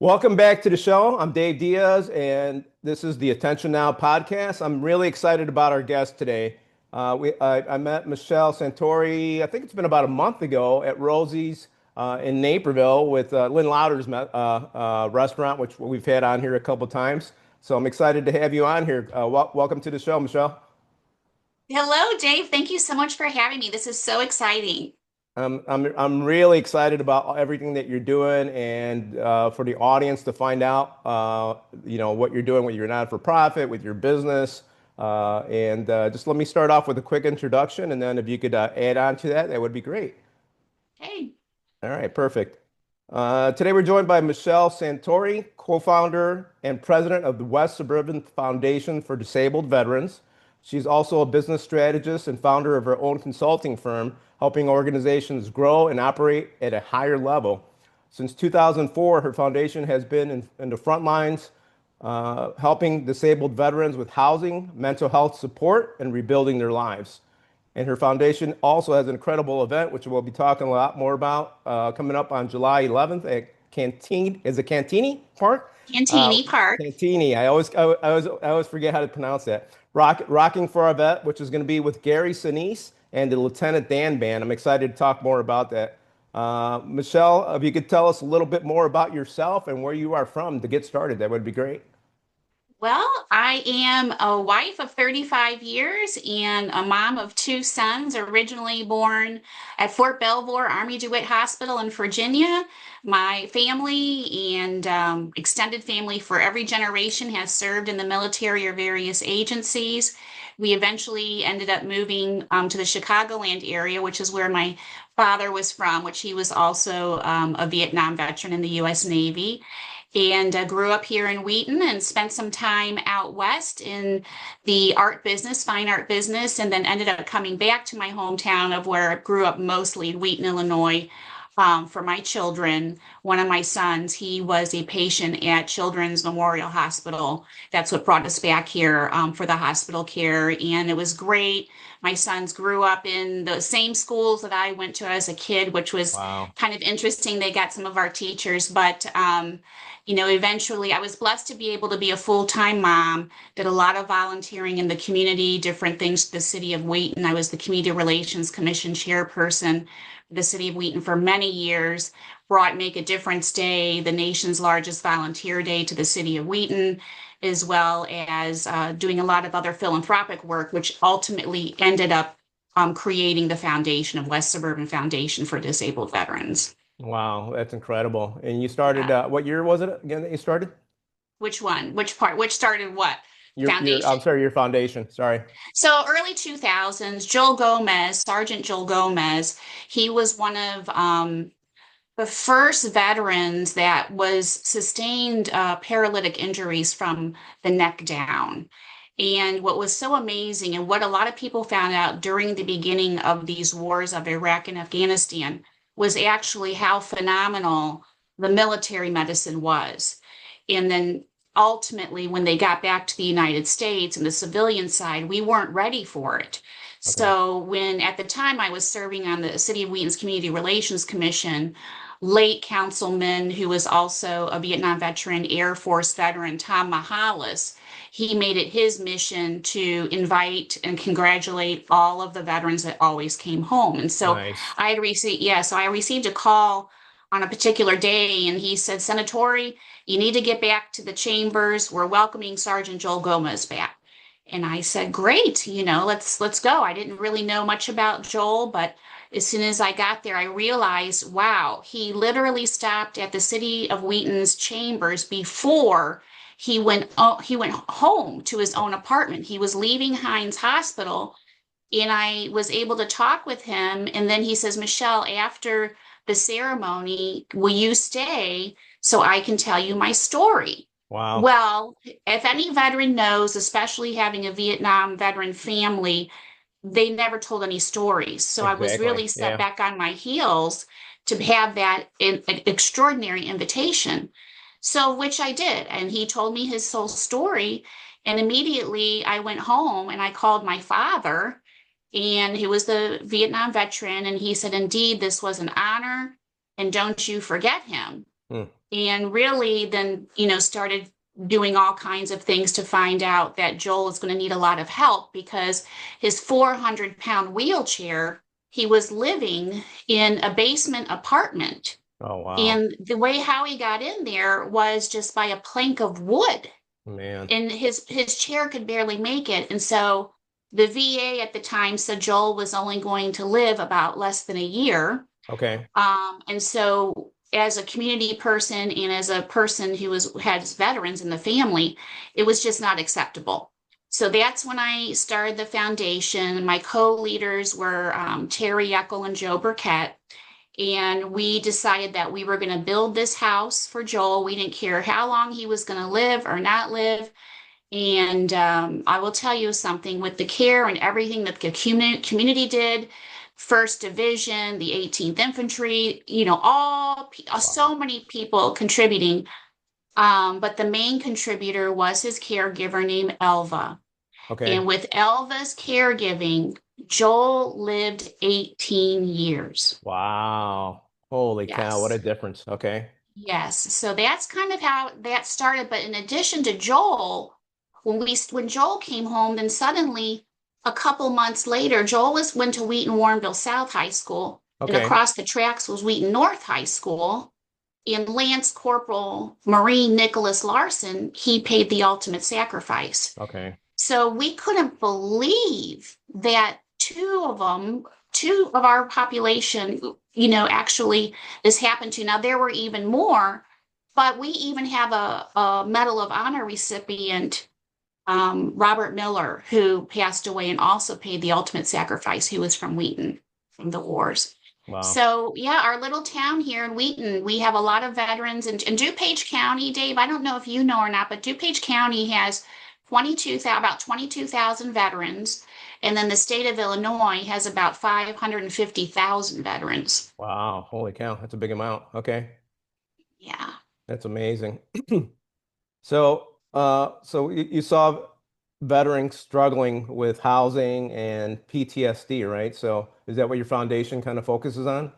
Welcome back to the show. I'm Dave Diaz, and this is the Attention Now podcast. I'm really excited about our guest today. I met Michelle Senatore, I think it's been about a month ago, at Rosie's in Naperville with Lynn Lauder's restaurant, which we've had on here a couple times. So I'm excited to have you on here. Welcome to the show, Michelle. Hello, Dave. Thank you so much for having me. This is so exciting. I'm really excited about everything that you're doing, and for the audience to find out, what you're doing with your not-for-profit, with your business, and just let me start off with a quick introduction, and then if you could add on to that, that would be great. Hey. All right, perfect. Today we're joined by Michelle Santori, co-founder and president of the West Suburban Foundation for Disabled Veterans. She's also a business strategist and founder of her own consulting firm, helping organizations grow and operate at a higher level. Since 2004, her foundation has been in the front lines, helping disabled veterans with housing, mental health support, and rebuilding their lives. And her foundation also has an incredible event, which we'll be talking a lot more about, coming up on July 11th at Cantigny Park? Uh, Cantigny Park. Cantigny. I always forget how to pronounce that. Rocking for our vet, which is going to be with Gary Sinise and the Lieutenant Dan Band. I'm excited to talk more about that. Michelle, if you could tell us a little bit more about yourself and where you are from to get started, that would be great. Well, I am a wife of 35 years and a mom of two sons, originally born at Fort Belvoir Army DeWitt Hospital in Virginia. My family and extended family for every generation has served in the military or various agencies. We eventually ended up moving to the Chicagoland area, which is where my father was from, which he was also a Vietnam veteran in the U.S. Navy and grew up here in Wheaton and spent some time out west in the art business, fine art business, and then ended up coming back to my hometown of where I grew up mostly in Wheaton, Illinois. For my children, one of my sons, he was a patient at Children's Memorial Hospital. That's what brought us back here for the hospital care, and it was great. My sons grew up in the same schools that I went to as a kid, which was Wow. kind of interesting. They got some of our teachers, but eventually I was blessed to be able to be a full-time mom, did a lot of volunteering in the community, different things to the city of Wheaton. I was the Community Relations Commission chairperson for the city of Wheaton for many years, brought Make a Difference Day, the nation's largest volunteer day, to the city of Wheaton, as well as doing a lot of other philanthropic work, which ultimately ended up creating the foundation of West Suburban Foundation for Disabled Veterans. Wow, that's incredible. And you started, Yeah. what year was it again that you started? Which one? Which part? Which started what? I'm Foundation. sorry, your foundation. Sorry. So early 2000s, Joel Gomez, Sergeant Joel Gomez, he was one of the first veterans that was sustained paralytic injuries from the neck down. And what was so amazing, and what a lot of people found out during the beginning of these wars of Iraq and Afghanistan, was actually how phenomenal the military medicine was. And then ultimately, when they got back to the United States and the civilian side, we weren't ready for it. Okay. So when at the time I was serving on the City of Wheaton's Community Relations Commission, late councilman who was also a Vietnam veteran, Air Force veteran, Tom Mahalis, he made it his mission to invite and congratulate all of the veterans that always came home. And so Nice. I had received, yeah, so I received a call on a particular day, and he said, Senatori, you need to get back to the chambers. We're welcoming Sergeant Joel Gomez back. And I said, great, let's go. I didn't really know much about Joel, but as soon as I got there, I realized, wow, he literally stopped at the city of Wheaton's chambers before he went home to his own apartment. He was leaving Hines Hospital, and I was able to talk with him. And then he says, Michelle, after the ceremony, will you stay so I can tell you my story? Wow. Well, if any veteran knows, especially having a Vietnam veteran family, they never told any stories. So I was Exactly. really set Yeah. back on my heels to have that extraordinary invitation. So, which I did. And he told me his whole story. And immediately I went home and I called my father, and he was the Vietnam veteran. And he said, indeed, this was an honor. And don't you forget him. Hmm. and really then, started doing all kinds of things to find out that Joel is going to need a lot of help because his 400-pound wheelchair, he was living in a basement apartment. Oh, wow. And the way how he got in there was just by a plank of wood. Man. And his chair could barely make it. And so the VA at the time said Joel was only going to live about less than a year. Okay. And so, as a community person and as a person who has veterans in the family, it was just not acceptable. So that's when I started the foundation. My co-leaders were Terry Eckel and Joe Burkett. And we decided that we were going to build this house for Joel. We didn't care how long he was going to live or not live. And I will tell you something with the care and everything that the community did, First Division, the 18th Infantry, Wow. so many people contributing. But the main contributor was his caregiver named Elva. Okay. And with Elva's caregiving, Joel lived 18 years. Wow. Holy cow, what a Yes. difference. Okay. Yes, so that's kind of how that started. But in addition to Joel, when Joel came home, then suddenly a couple months later, Joel went to Wheaton Warrenville South High School, and Okay. across the tracks was Wheaton North High School. And Lance Corporal Marine Nicholas Larson, he paid the ultimate sacrifice. Okay. So we couldn't believe that two of our population, actually this happened to. Now there were even more, but we even have a Medal of Honor recipient, Robert Miller, who passed away and also paid the ultimate sacrifice, who was from Wheaton from the wars. Wow. So yeah, our little town here in Wheaton, we have a lot of veterans and DuPage County, Dave, I don't know if you know or not, but DuPage County has about 22,000 veterans. And then the state of Illinois has about 550,000 veterans. Wow. Holy cow. That's a big amount. Okay. Yeah. That's amazing. So you saw veterans struggling with housing and PTSD, right? So is that what your foundation kind of focuses on?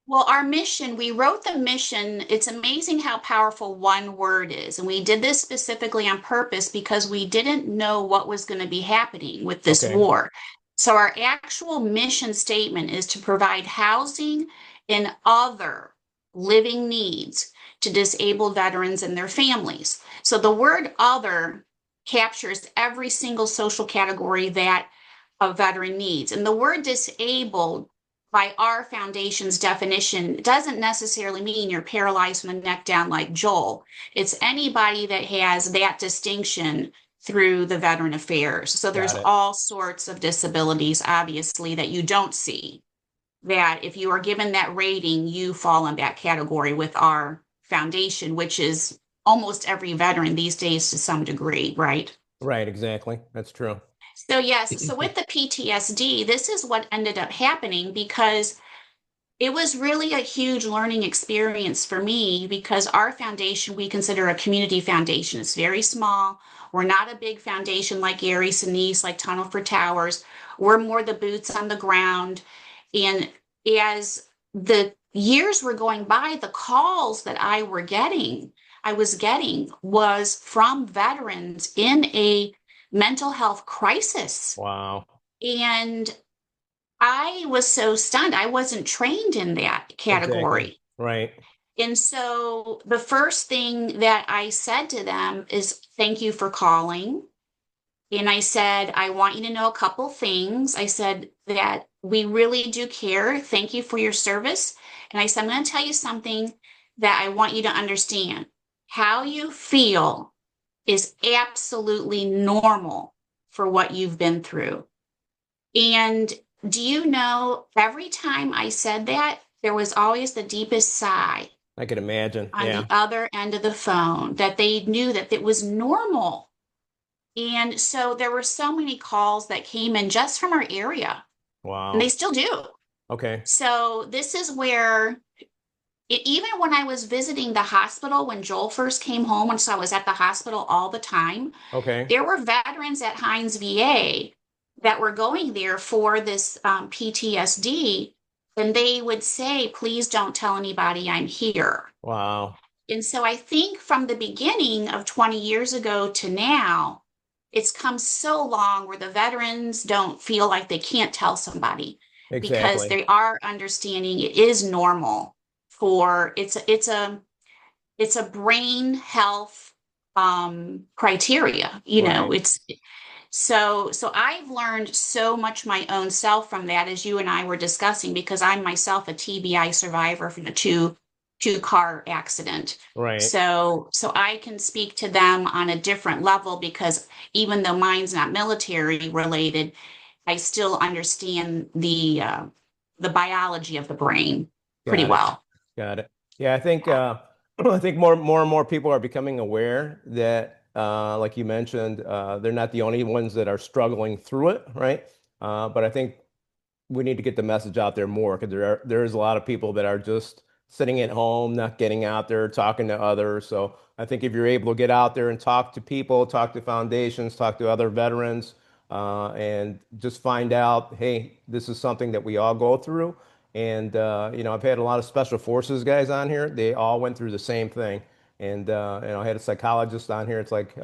Well, our mission, we wrote the mission. It's amazing how powerful one word is. And we did this specifically on purpose because we didn't know what was going to be happening with this Okay. war. So, our actual mission statement is to provide housing and other living needs to disabled veterans and their families. So, the word other captures every single social category that a veteran needs. And the word disabled by our foundation's definition doesn't necessarily mean you're paralyzed from the neck down like Joel. It's anybody that has that distinction through the Veteran Affairs. So there's Got it. all sorts of disabilities, obviously, that you don't see. That if you are given that rating, you fall in that category with our foundation, which is almost every veteran these days to some degree, right? Right, exactly. That's true. So, yes, so with the PTSD, this is what ended up happening because it was really a huge learning experience for me because our foundation, we consider a community foundation. It's very small. We're not a big foundation like Gary Sinise, like Tunnel for Towers. We're more the boots on the ground. And as the years were going by, the calls that I was getting was from veterans in a mental health crisis. Wow. And I was so stunned. I wasn't trained in that Exactly. category. Right. And so the first thing that I said to them is, thank you for calling. And I said, I want you to know a couple things. I said that we really do care. Thank you for your service. And I said, I'm going to tell you something that I want you to understand. How you feel is absolutely normal for what you've been through. And do you know, every time I said that, there was always the deepest sigh I could imagine. on the Yeah. other end of the phone that they knew that it was normal. And so there were so many calls that came in just from our area, and they Wow. still do. Okay. So this is where even when I was visiting the hospital when Joel first came home, and so I was at the hospital all the time, Okay. there were veterans at Hines VA that were going there for this PTSD, and they would say, please don't tell anybody I'm here. Wow. And so I think from the beginning of 20 years ago to now, it's come so long where the veterans don't feel like they can't tell somebody because Exactly. they are understanding it is normal for it's a brain health criteria. Right. So I've learned so much my own self from that, as you and I were discussing, because I'm myself a TBI survivor from a two car accident. Right. So I can speak to them on a different level because even though mine's not military related, I still understand the biology of the brain pretty Got it. well. Got it. Yeah, I think Yeah. I think more and more people are becoming aware that like you mentioned, they're not the only ones that are struggling through it, right? But I think we need to get the message out there more because there is a lot of people that are just sitting at home, not getting out there, talking to others. So I think if you're able to get out there and talk to people, talk to foundations, talk to other veterans, and just find out, hey, this is something that we all go through. And I've had a lot of special forces guys on here. They all went through the same thing. And I had a psychologist on here. It's like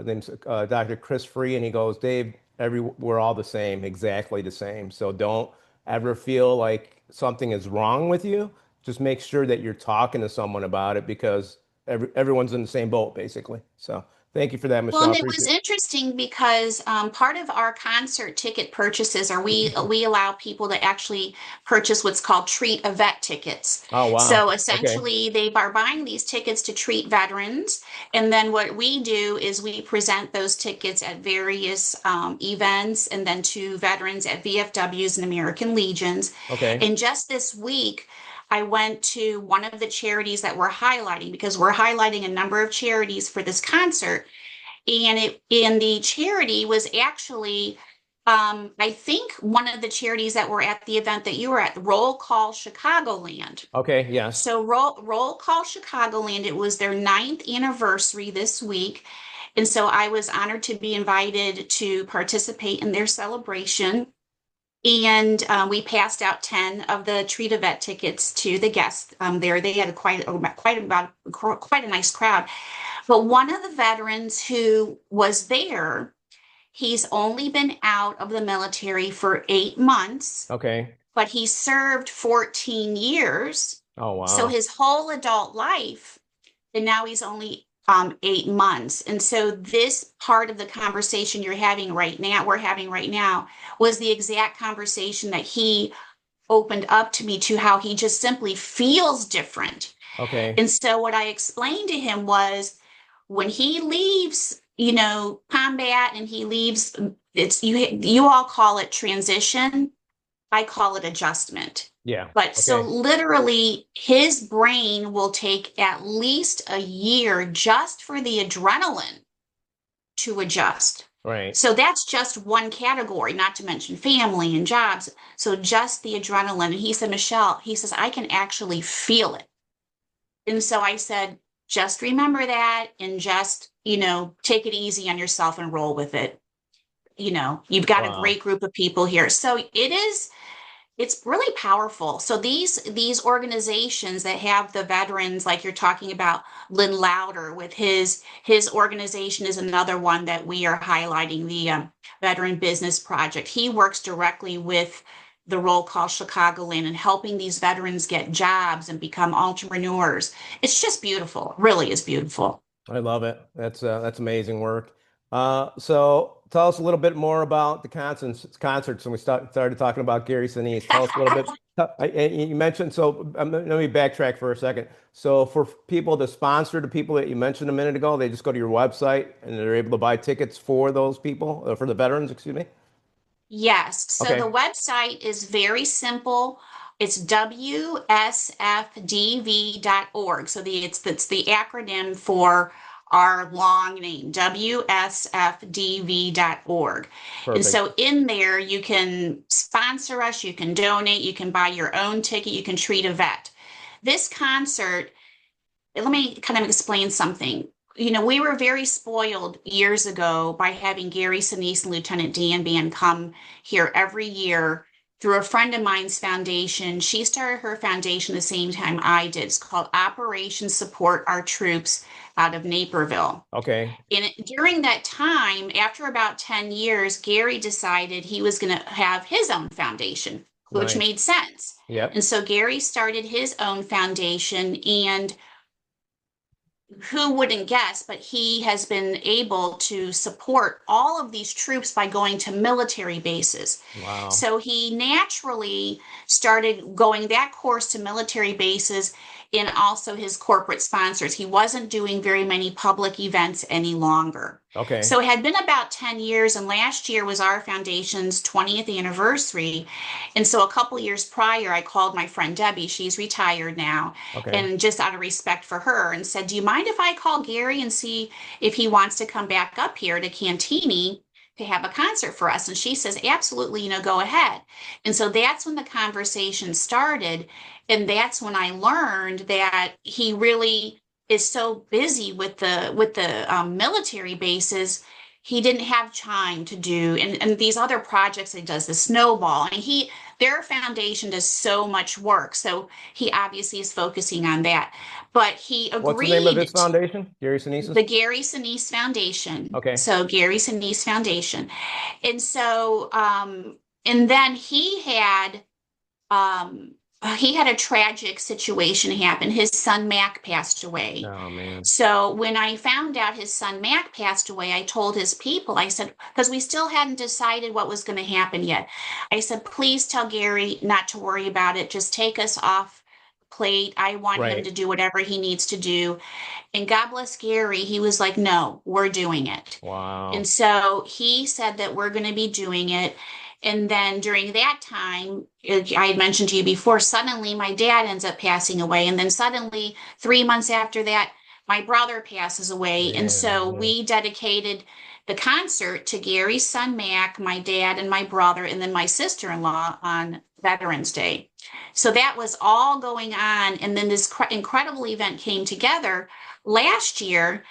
name's Dr. Chris Free, and he goes, Dave, we're all the same, exactly the same. So don't ever feel like something is wrong with you. Just make sure that you're talking to someone about it because everyone's in the same boat, basically. So thank you for that, Well, Michelle. and it was Appreciate it. interesting because part of our concert ticket purchases are we allow people to actually purchase what's called treat a vet tickets. Oh, So wow. Okay. essentially, they are buying these tickets to treat veterans, and then what we do is we present those tickets at various events, and then to veterans at VFWs and American Legions. Okay. And just this week, I went to one of the charities that we're highlighting because we're highlighting a number of charities for this concert, and the charity was actually I think one of the charities that were at the event that you were at, Roll Call Chicagoland. Okay. Yes. So Roll Call Chicagoland, it was their ninth anniversary this week. And so I was honored to be invited to participate in their celebration. And we passed out 10 of the Treat a Vet tickets to the guests there. They had quite a nice crowd. But one of the veterans who was there, he's only been out of the military for 8 months, Okay. but he served 14 years. Oh, So wow. his whole adult life, and now he's only 8 months. And so this part of the conversation we're having right now, was the exact conversation that he opened up to me to how he just simply feels different. Okay. And so what I explained to him was when he leaves, combat and he leaves, it's you all call it transition. I call it adjustment. Yeah. But so Okay. literally his brain will take at least a year just for the adrenaline to adjust. Right. So that's just one category, not to mention family and jobs. So just the adrenaline. And he said, Michelle, he says, I can actually feel it. And so I said, just remember that and just, take it easy on yourself and roll with it. You've got a Wow. great group of people here. So it's really powerful. So these organizations that have the veterans, like you're talking about, Lynn Louder with his organization is another one that we are highlighting, the Veteran Business Project. He works directly with the Roll Call Chicagoland and helping these veterans get jobs and become entrepreneurs. It's just beautiful. Really is beautiful. I love it. That's amazing work. So tell us a little bit more about the concerts, and started talking about Gary Sinise. Tell us a little bit. You mentioned so. Let me backtrack for a second. So for people to sponsor the people that you mentioned a minute ago, they just go to your website and they're able to buy tickets for those people, for the veterans. Excuse me. Yes. So the Okay. website is very simple. It's WSFDV.org. So it's the acronym for our long name, WSFDV.org. And Perfect. so in there, you can sponsor us, you can donate, you can buy your own ticket, you can treat a vet. This concert, let me kind of explain something. We were very spoiled years ago by having Gary Sinise and Lieutenant Dan Band come here every year through a friend of mine's foundation. She started her foundation the same time I did. It's called Operation Support Our Troops out of Naperville. Okay. And during that time, after about 10 years, Gary decided he was going to have his own foundation, which Nice. made sense. Yep. And so Gary started his own foundation, and who wouldn't guess, but he has been able to support all of these troops by going to military bases. Wow. So he naturally started going that course to military bases and also his corporate sponsors. He wasn't doing very many public events any longer. Okay. So it had been about 10 years, and last year was our foundation's 20th anniversary. And so a couple years prior, I called my friend Debbie, she's retired now, Okay. and just out of respect for her, and said, do you mind if I call Gary and see if he wants to come back up here to Cantigny to have a concert for us? And she says, absolutely, go ahead. And so that's when the conversation started. And that's when I learned that he really is so busy with the military bases. He didn't have time to do and these other projects that he does, the snowball. And their foundation does so much work. So he obviously is focusing on that. But he What's the name of agreed his foundation? Gary Sinise's? the Gary Sinise Foundation. Okay. So Gary Sinise Foundation. And so and then he had a tragic situation happen. His son Mac passed away. Oh man. So when I found out his son Mac passed away, I told his people, I said, because we still hadn't decided what was going to happen yet. I said, please tell Gary not to worry about it. Just take us off plate. I want him Right. to do whatever he needs to do. And God bless Gary. He was like, no, we're doing it. And Wow. so he said that we're going to be doing it. And then during that time, I had mentioned to you before, suddenly my dad ends up passing away. And then suddenly, 3 months after that, my brother passes away. And Man, so man. we dedicated the concert to Gary's son, Mac, my dad, and my brother, and then my sister-in-law on Veterans Day. So that was all going on. And then this incredible event came together last year.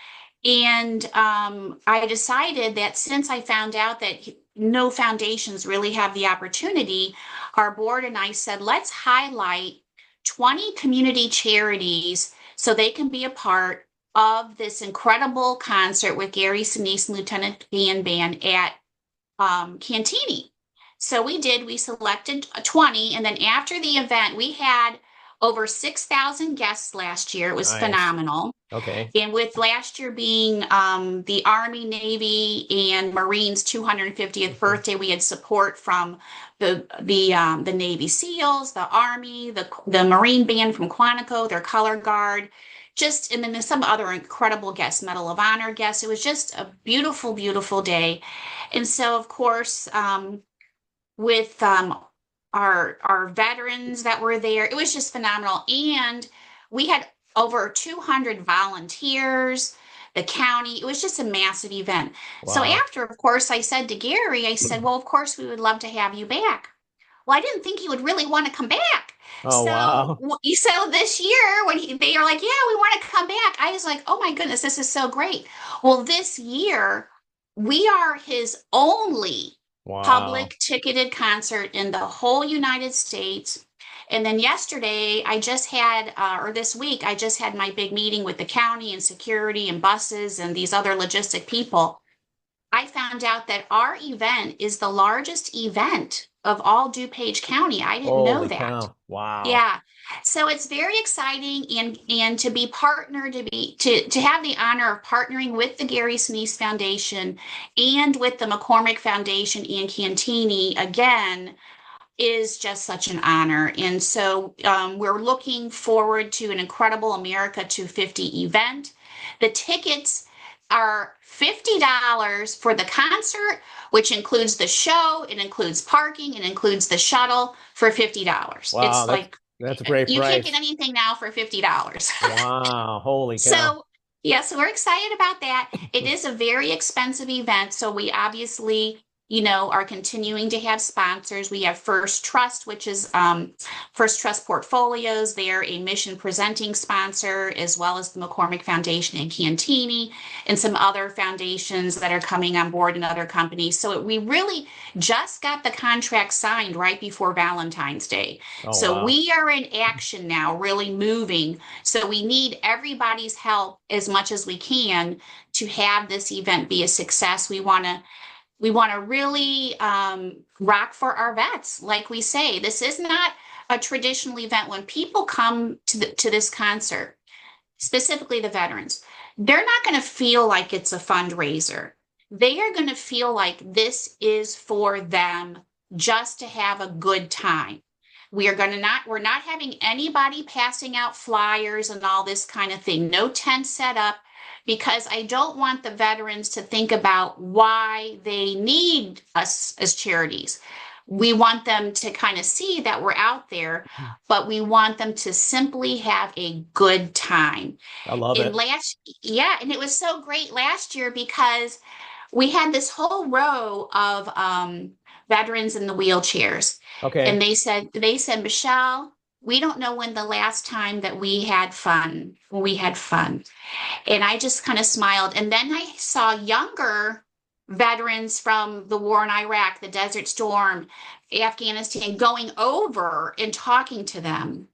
And I decided that since I found out that no foundations really have the opportunity, our board and I said, let's highlight 20 community charities so they can be a part of this incredible concert with Gary Sinise and Lieutenant Band at Cantigny. So we selected 20, and then after the event, we had over 6,000 guests last year. It was Nice. phenomenal. Okay. And with last year being the Army, Navy, and Marines 250th Mhm. birthday, we had support from the Navy SEALs, the Army, the Marine Band from Quantico, their color guard, and then there's some other incredible guests, Medal of Honor guests. It was just a beautiful, beautiful day. And so, of course, with our veterans that were there. It was just phenomenal. And we had over 200 volunteers, the county. It was just a massive event. So Wow. after, of course, I said to Gary, I said, well, of course, we would love to have you back. Well, I didn't think he would really want to come back. Oh wow. So this year, when they are like, yeah, we want to come back, I was like, oh my goodness, this is so great. Well, this year, we are his only Wow. public ticketed concert in the whole United States. And then yesterday, or this week, I just had my big meeting with the county and security and buses and these other logistic people. I found out that our event is the largest event of all DuPage County. I didn't know Holy that. cow. Wow. Yeah. So it's very exciting and to be partnered to have the honor of partnering with the Gary Sinise Foundation and with the McCormick Foundation and Cantigny again is just such an honor. And so we're looking forward to an incredible America 250 event. The tickets are $50 for the concert, which includes the show, it includes parking, it includes the shuttle for $50. Wow, It's that's like that's a great you can't get price. anything now for $50. Wow. Holy cow. So, yeah, so we're excited about that. It is a very expensive event, so we obviously are continuing to have sponsors. We have First Trust, which is First Trust Portfolios. They're a mission presenting sponsor, as well as the McCormick Foundation and Cantigny, and some other foundations that are coming on board and other companies. So we really just got the contract signed right before Valentine's Day. Oh, So wow. we are in action now, really moving. So we need everybody's help as much as we can to have this event be a success. We want to really rock for our vets. Like we say, this is not a traditional event. When people come to this concert, specifically the veterans, they're not going to feel like it's a fundraiser. They are going to feel like this is for them just to have a good time. We're not having anybody passing out flyers and all this kind of thing. No tent set up, because I don't want the veterans to think about why they need us as charities. We want them to kind of see that we're out there, but we want them to simply have a good time. I love it. Yeah, and it was so great last year because we had this whole row of veterans in the wheelchairs, and Okay. they said, Michelle, we don't know when the last time that we had fun. And I just kind of smiled. And then I saw younger veterans from the war in Iraq, the Desert Storm, Afghanistan, going over and talking to them.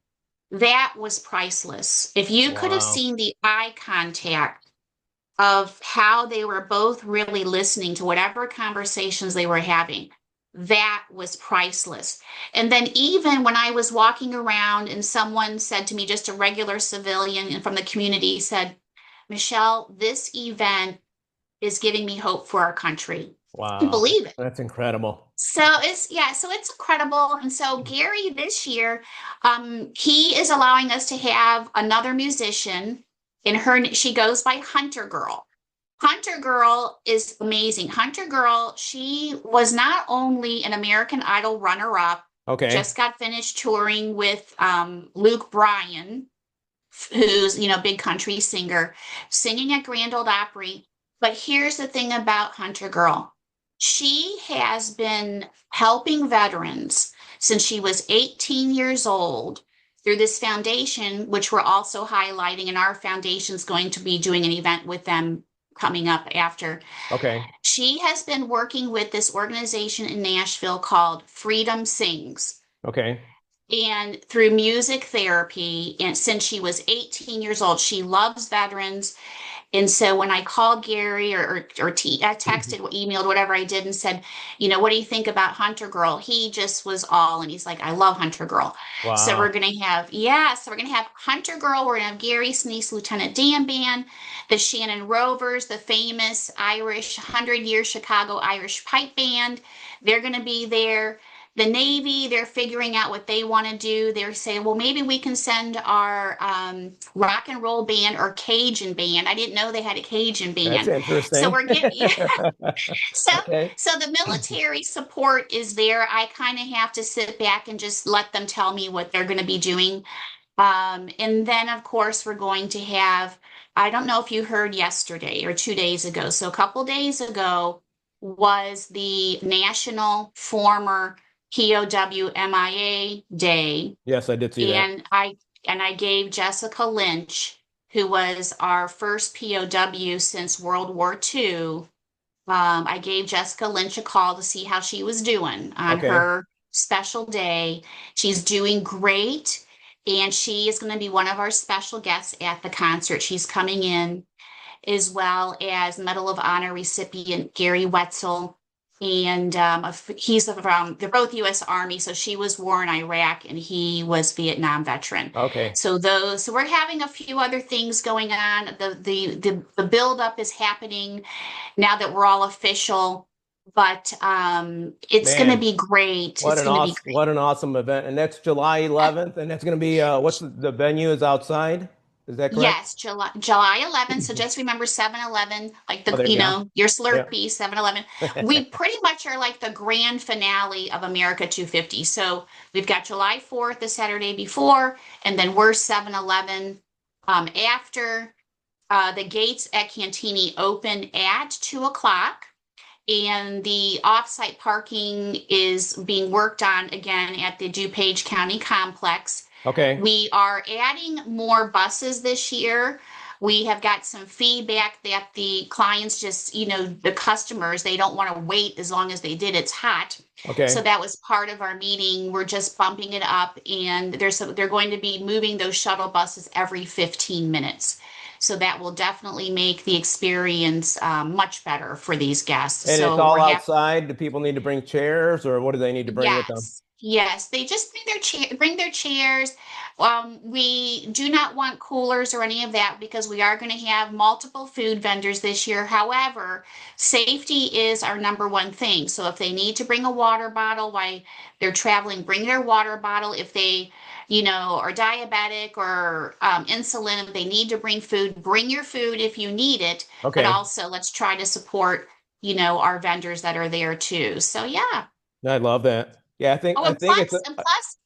That was priceless. If you could have Wow. seen the eye contact of how they were both really listening to whatever conversations they were having, that was priceless. And then even when I was walking around and someone said to me, just a regular civilian and from the community said, Michelle, this event is giving me hope for our country. I couldn't Wow. believe it. That's incredible. So it's incredible. And so Gary this year, he is allowing us to have another musician, and she goes by Hunter Girl. Hunter Girl is amazing. Hunter Girl, she was not only an American Idol runner-up, Okay. just got finished touring with Luke Bryan, who's, big country singer, singing at Grand Ole Opry. But here's the thing about Hunter Girl. She has been helping veterans since she was 18 years old through this foundation, which we're also highlighting, and our foundation's going to be doing an event with them coming up after. Okay. She has been working with this organization in Nashville called Freedom Sings, Okay. and through music therapy, and since she was 18 years old. She loves veterans. And so when I called Gary I texted or emailed, whatever I did, and said, what do you think about Hunter Girl? He just was all, and he's like, I love Hunter Girl. So we're Wow. going to have, yeah, so we're going to have Hunter Girl. We're going to have Gary Sinise, Lieutenant Dan Band, the Shannon Rovers, the famous Irish 100-year Chicago Irish Pipe Band. They're going to be there. The Navy, they're figuring out what they want to do. They're saying, well, maybe we can send our rock and roll band or Cajun band. I didn't know they had a Cajun That's band. So interesting. we're getting, yeah. So, Okay. so the military support is there. I kind of have to sit back and just let them tell me what they're going to be doing. And then, of course, we're going to have, I don't know if you heard yesterday or 2 days ago. So a couple days ago was the National Former POW MIA Day. Yes, I did see that. And I gave Jessica Lynch, who was our first POW since World War II. I gave Jessica Lynch a call to see how she was doing on Okay. her special day. She's doing great, and she is going to be one of our special guests at the concert. She's coming in, as well as Medal of Honor recipient Gary Wetzel. And he's from, they're both U.S. Army. So she was war in Iraq and he was Vietnam veteran. Okay. So we're having a few other things going on. The buildup is happening now that we're all official, but it's going to Man, be great. what It's an going to be awesome great. what an awesome event. And that's July 11th, and that's going to be what's the venue is outside? Is that correct? Yes, July 11th. So just remember 7-Eleven, like Oh, there you go. your Yeah. Slurpee, 7-Eleven. We pretty much are like the grand finale of America 250. So we've got July 4th, the Saturday before, and then we're 7-Eleven after. The gates at Cantigny open at 2 o'clock. and the off-site parking is being worked on again at the DuPage County Complex. Okay. We are adding more buses this year. We have got some feedback that the clients just, the customers, they don't want to wait as long as they did. It's hot. So Okay. that was part of our meeting. We're just bumping it up, and they're going to be moving those shuttle buses every 15 minutes. So that will definitely make the experience much better for these guests. And it's So all we're happy. outside. Do people need to bring chairs or what do they need to bring with them? Yes, yes. They just bring their chairs. We do not want coolers or any of that because we are going to have multiple food vendors this year. However, safety is our number one thing. So if they need to bring a water bottle while they're traveling, bring their water bottle. If they, are diabetic or insulin, if they need to bring food, bring your food if you need it. But Okay. also let's try to support, our vendors that are there too. So yeah. I love that. Yeah, I think Oh, I and think it's a plus,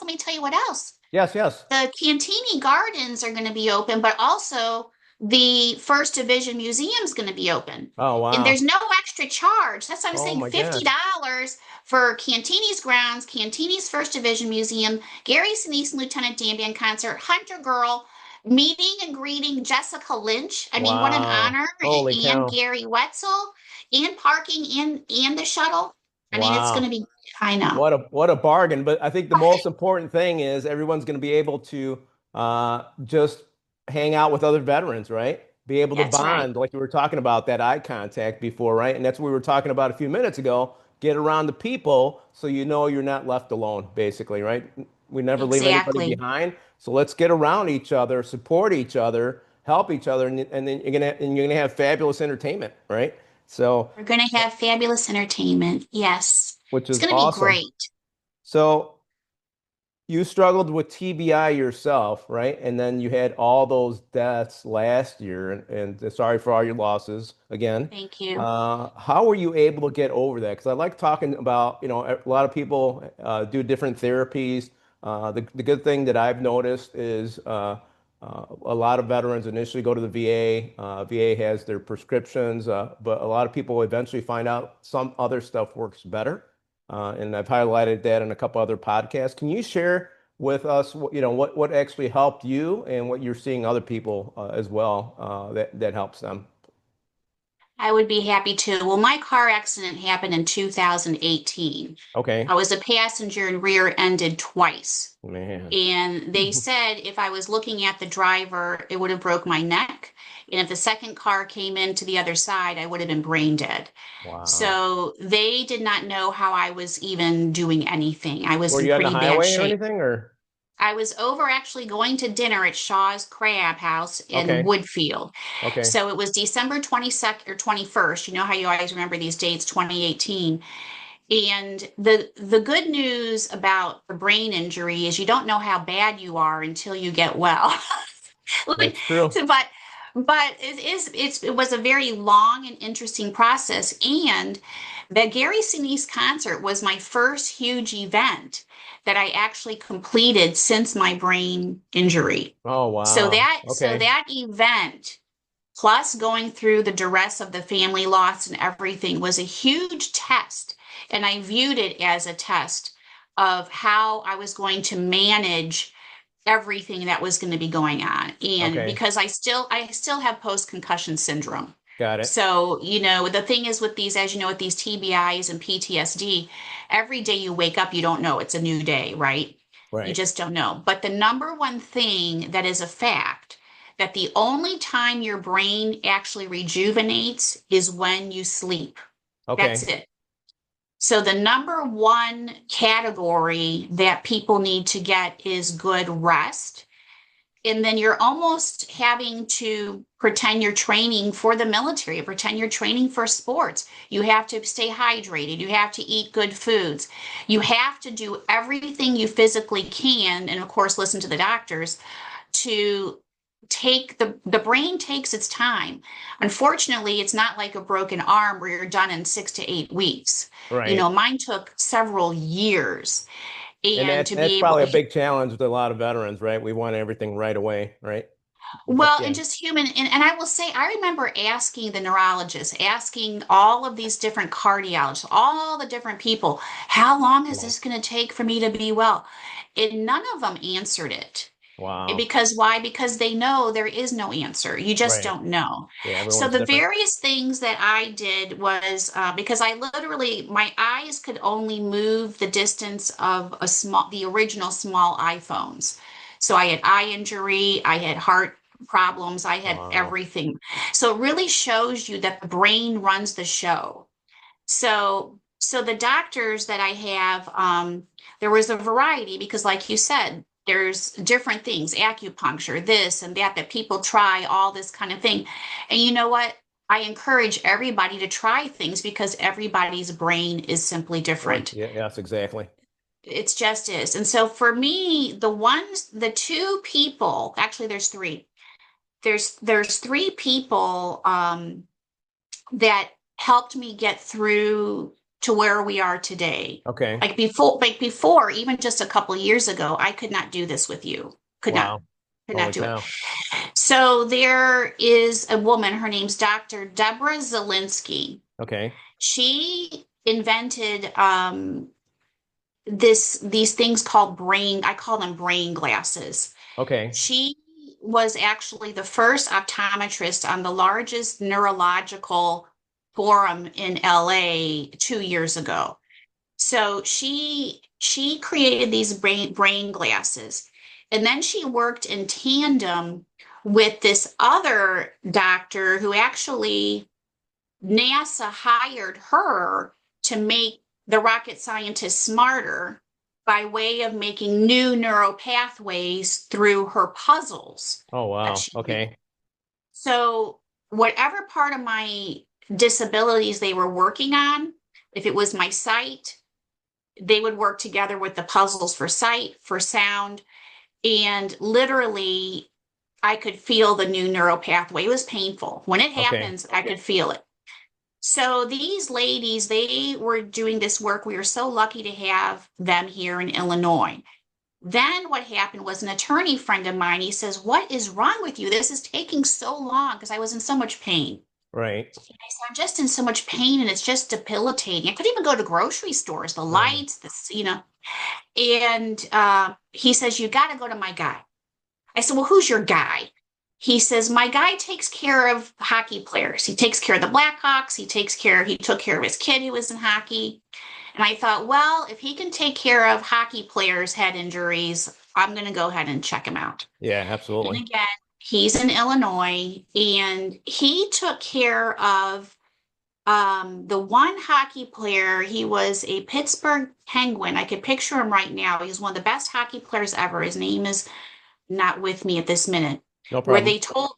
let me tell you what else. yes, yes. The Cantigny Gardens are going to be open, but also the First Division Museum is going to be open. Oh, And wow. there's no extra charge. That's what I'm Oh saying. my gosh. $50 for Cantigny's grounds, Cantigny's First Division Museum, Gary Sinise and Lieutenant Dan Band concert, Hunter Girl, meeting and greeting Jessica Lynch. I mean, what an Wow. honor. Holy And cow. Gary Wetzel, and parking and the shuttle. I mean, it's going to Wow. be, I know. What a bargain. But I think the most important thing is everyone's going to be able to just hang out with other veterans, right? Be able to That's right. bond, like we were talking about that eye contact before, right? And that's what we were talking about a few minutes ago. Get around the people so you know you're not left alone, basically, right? We never leave anybody Exactly. behind. So let's get around each other, support each other, help each other, and then you're gonna have fabulous entertainment, right? So, We're going to have fabulous entertainment. Yes. which It's is going to be awesome. great. So you struggled with TBI yourself, right? And then you had all those deaths last year, and sorry for all your losses again. Thank you. How were you able to get over that? Because I like talking about, a lot of people do different therapies. The good thing that I've noticed is a lot of veterans initially go to the VA. VA has their prescriptions, but a lot of people eventually find out some other stuff works better. And I've highlighted that in a couple other podcasts. Can you share with us, what actually helped you and what you're seeing other people as well that helps them? I would be happy to. Well, my car accident happened in 2018. I Okay, was a passenger and rear-ended twice. man. And they said if I was looking at the driver, it would have broke my neck. And if the second car came in to the other side, I would have been brain dead. Wow. So they did not know how I was even doing anything. I was Were in you on the pretty bad highway or shape. anything, or? I was over actually going to dinner at Shaw's Crab House in Okay, Woodfield. okay, So it was December 22nd or 21st. You know how you always remember these dates, 2018. And the good news about the brain injury is you don't know how bad you are until you get well. Like, that's true. but it was a very long and interesting process. And the Gary Sinise concert was my first huge event that I actually completed since my brain injury. Oh, So wow. that Okay, event, plus going through the duress of the family loss and everything, was a huge test. And I viewed it as a test of how I was going to manage everything that was going to be going on. And okay, because I still have post concussion syndrome. got it. So, the thing is with these, as you know, with these TBIs and PTSD, every day you wake up, you don't know it's a new day, right? You Right. just don't know. But the number one thing that is a fact, that the only time your brain actually rejuvenates is when you sleep. That's Okay, it. So the number one category that people need to get is good rest. And then you're almost having to pretend you're training for the military, pretend you're training for sports. You have to stay hydrated. You have to eat good foods. You have to do everything you physically can. And of course, listen to the doctors to take the brain takes its time. Unfortunately, it's not like a broken arm where you're done in 6 to 8 weeks. right. Mine took several years. And And that to that's be able, probably a big challenge with a lot of veterans, right? We want everything right away, right? But Well, yeah, and just human, and I will say, I remember asking the neurologist, asking all of these different cardiologists, all the different people, how long is wow. this going to take for me to be well? And none of them answered it. Wow. Because why? Because they know there is no answer. You just Right. don't know. Yeah, So everyone's the different. various things that I did was because I literally, my eyes could only move the distance of the original small iPhones. So I had eye injury, I had heart problems, I had Wow. everything. So it really shows you that the brain runs the show. So the doctors that I have, there was a variety because, like you said, there's different things, acupuncture, this and that people try, all this kind of thing. And you know what? I encourage everybody to try things because everybody's brain is simply Right. different. Yeah, yes, exactly. It's just is. And so for me, the two people, actually there's three. There's three people that helped me get through to where we are today. Okay. Like before, even just a couple of years ago, I could not do this with you. Wow. Could not Holy do it. cow. So there is a woman, her name's Dr. Deborah Zelinsky. Okay. She invented these things called I call them brain glasses. Okay. She was actually the first optometrist on the largest neurological forum in LA 2 years ago. So she created these brain glasses. And then she worked in tandem with this other doctor who actually NASA hired her to make the rocket scientists smarter by way of making new neural pathways through her puzzles Oh, that wow. she made. Okay. So, whatever part of my disabilities they were working on, if it was my sight, they would work together with the puzzles for sight, for sound, and literally, I could feel the new neural pathway. It was painful. When it Okay. happens, I could feel it. So these ladies, they were doing this work. We were so lucky to have them here in Illinois. Then what happened was an attorney friend of mine, he says, "What is wrong with you? This is taking so long," because I was in so much pain. Right. And I said, "I'm just in so much pain and it's just debilitating. I couldn't even go to grocery stores, the Oh, lights, this. And he says, you got to go to my guy." I said, "Well, who's your guy?" He says, "My guy takes care of hockey players. He takes care of the Blackhawks. He took care of his kid who was in hockey." And I thought, well, if he can take care of hockey players' head injuries, I'm going to go ahead and check him out. yeah, And absolutely. again, he's in Illinois and he took care of the one hockey player. He was a Pittsburgh Penguin. I could picture him right now. He's one of the best hockey players ever. His name is not with me at this minute. No Where problem. they told,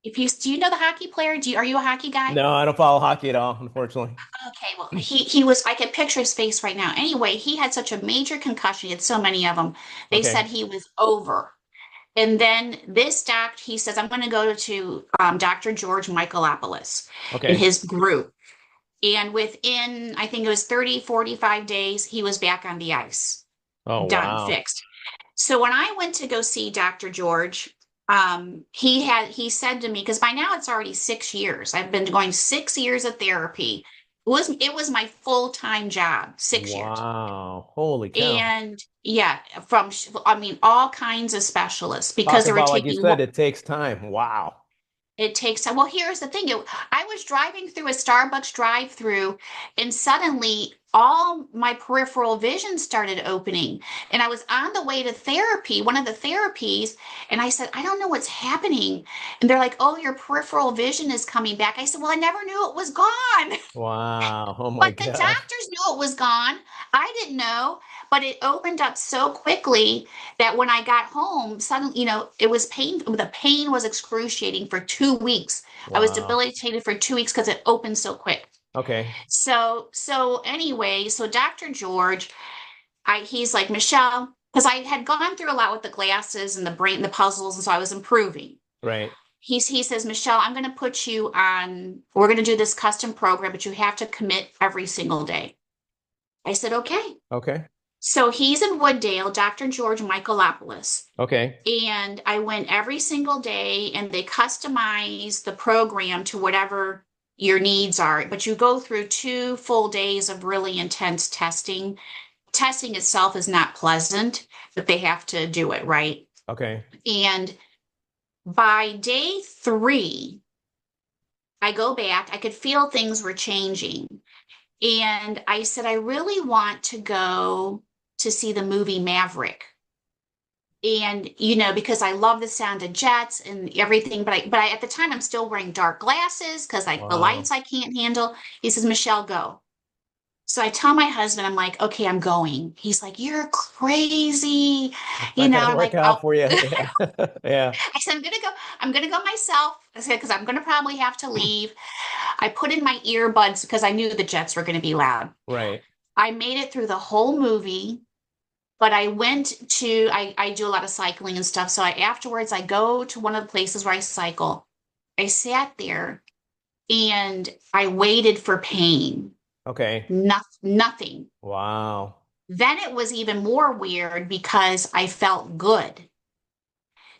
if you do you know the hockey player? Are you a hockey guy? No, I don't follow hockey at all, unfortunately. Okay, well, he was, I can picture his face right now. Anyway, he had such a major concussion. He had so many of them. They Okay. said he was over. And then this doctor, he says, "I'm going to go to Dr. George Michaelopoulos in Okay. his group." And within, I think it was 30, 45 days, he was back on the ice, Oh, done, wow. fixed. So when I went to go see Dr. George, he said to me, because by now it's already 6 years. I've been going 6 years of therapy. It was my full-time job, 6 years. Wow. Holy cow. And yeah, I mean, all kinds of specialists because Talk they were about, like you taking said, it takes time. Wow. it takes time. Well, here's the thing. I was driving through a Starbucks drive-through, and suddenly all my peripheral vision started opening. And I was on the way to therapy, one of the therapies, and I said, "I don't know what's happening." And they're like, "Oh, your peripheral vision is coming back." I said, "Well, I never knew it was gone." Wow. Oh my But the gosh. doctors knew it was gone. I didn't know, but it opened up so quickly that when I got home, suddenly, it was pain. The pain was excruciating for 2 weeks. I was Wow. debilitated for 2 weeks because it opened so quick. Okay. So anyway, so Dr. George, he's like, "Michelle," because I had gone through a lot with the glasses and the brain, the puzzles, and so I was improving. Right. He says, "Michelle, I'm going to put you on, we're going to do this custom program, but you have to commit every single day." I said, "Okay." Okay. So he's in Wooddale, Dr. George Michaelopoulos. Okay. And I went every single day, and they customize the program to whatever your needs are. But you go through 2 full days of really intense testing. Testing itself is not pleasant, but they have to do it, right? Okay. And by day 3, I go back, I could feel things were changing. And I said, I really want to go to see the movie Maverick. And because I love the sound of jets and everything, but I at the time I'm still wearing dark glasses because like the Wow. lights I can't handle. He says, Michelle, go. So I tell my husband, I'm like, okay, I'm going. He's like, you're crazy. It's not gonna I'm work like, out oh, for you. Yeah. Yeah. I said, I'm gonna go myself. I said, because I'm gonna probably have to leave. I put in my earbuds because I knew the jets were gonna be loud. Right. I made it through the whole movie, but I do a lot of cycling and stuff. So afterwards, I go to one of the places where I cycle. I sat there and I waited for pain. Okay. Nothing. Wow. Then it was even more weird because I felt good.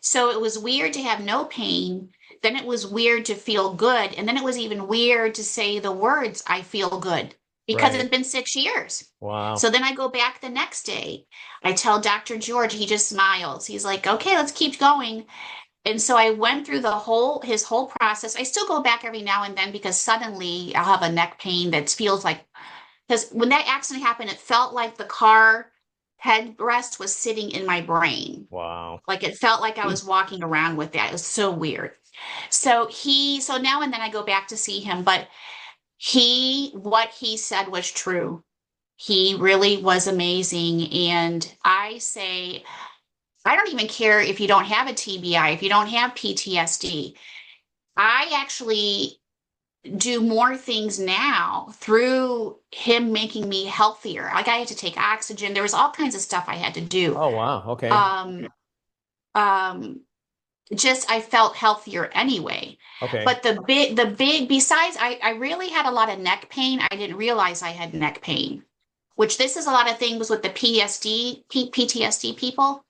So it was weird to have no pain. Then it was weird to feel good. And then it was even weird to say the words, I feel good, because it Right. had been 6 years. So Wow. then I go back the next day. I tell Dr. George, he just smiles. He's like, okay, let's keep going. And so I went through his whole process. I still go back every now and then because suddenly I'll have a neck pain that feels like, because when that accident happened, it felt like the car headrest was sitting in my brain. Wow. Like it felt like I was walking around with that. It was so weird. So now and then I go back to see him, but what he said was true. He really was amazing. And I say, I don't even care if you don't have a TBI, if you don't have PTSD. I actually do more things now through him making me healthier. Like I had to take oxygen. There was all kinds of stuff I had to do. Oh, wow. Okay. Um, um, just I felt healthier anyway. Okay. But the big besides I really had a lot of neck pain. I didn't realize I had neck pain, which this is a lot of things with the PTSD people.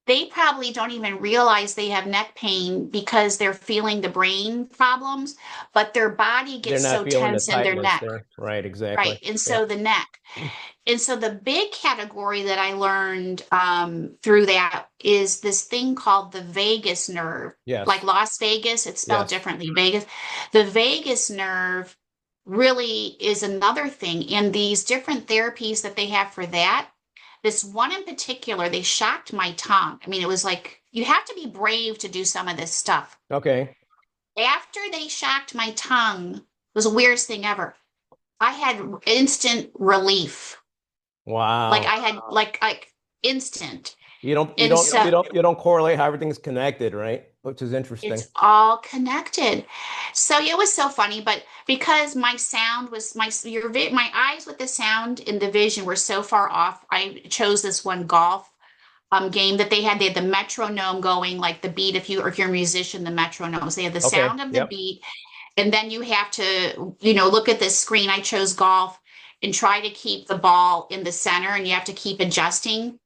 They probably don't even realize they have neck pain because they're feeling the brain problems, but their body They're gets not so feeling the tense in their tightness neck. there. Right. Right. Exactly. And Yeah. so the neck. And so the big category that I learned through that is this thing called the vagus nerve. Like Yes. Las Vegas, it's spelled Yes. differently. Vegas. The vagus nerve really is another thing. And these different therapies that they have for that, this one in particular, they shocked my tongue. I mean, it was like you have to be brave to do some of this stuff. Okay. After they shocked my tongue, it was the weirdest thing ever. I had instant relief. Like Wow. I had like instant. You don't you And don't you so don't you don't correlate how everything's connected, right? Which is interesting. it's all connected. So it was so funny, but because my sound was my eyes with the sound and the vision were so far off, I chose this one golf game that they had. They had the metronome going, like the beat. If you're a musician, the metronomes. They had the Okay. sound of the Yep. beat, and then you have to, look at this screen. I chose golf and try to keep the ball in the center, and you have to keep adjusting.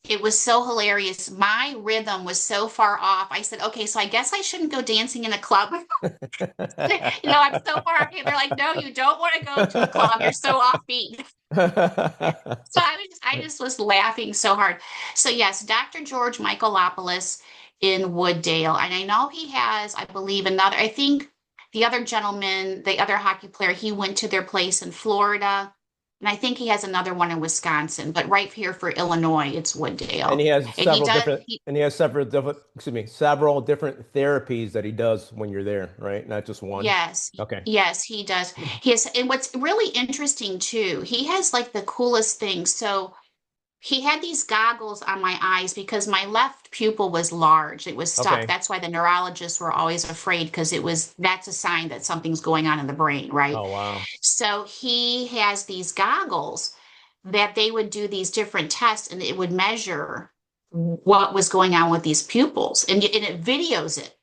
It was so hilarious. My rhythm was so far off. I said, okay, so I guess I shouldn't go dancing in a club. I'm so far off. They're like, no, you don't want to go to a club. You're so offbeat. So I just was laughing so hard. So yes, Dr. George Michaelopoulos in Wooddale. And I know he has, I believe, I think the other gentleman, the other hockey player, he went to their place in Florida. And I think he has another one in Wisconsin, but right here for Illinois, it's And Wooddale. And he has several different, excuse me, several different therapies that he does when you're there, right? Not just one. yes, Okay. yes, he does. And what's really interesting too, he has like the coolest thing. So he had these goggles on my eyes because my left pupil was large. It was stuck. Okay. That's why the neurologists were always afraid because that's a sign that something's going on in the brain, right? Oh, wow. So he has these goggles that they would do these different tests and it would measure what was going on with these pupils and it videos it.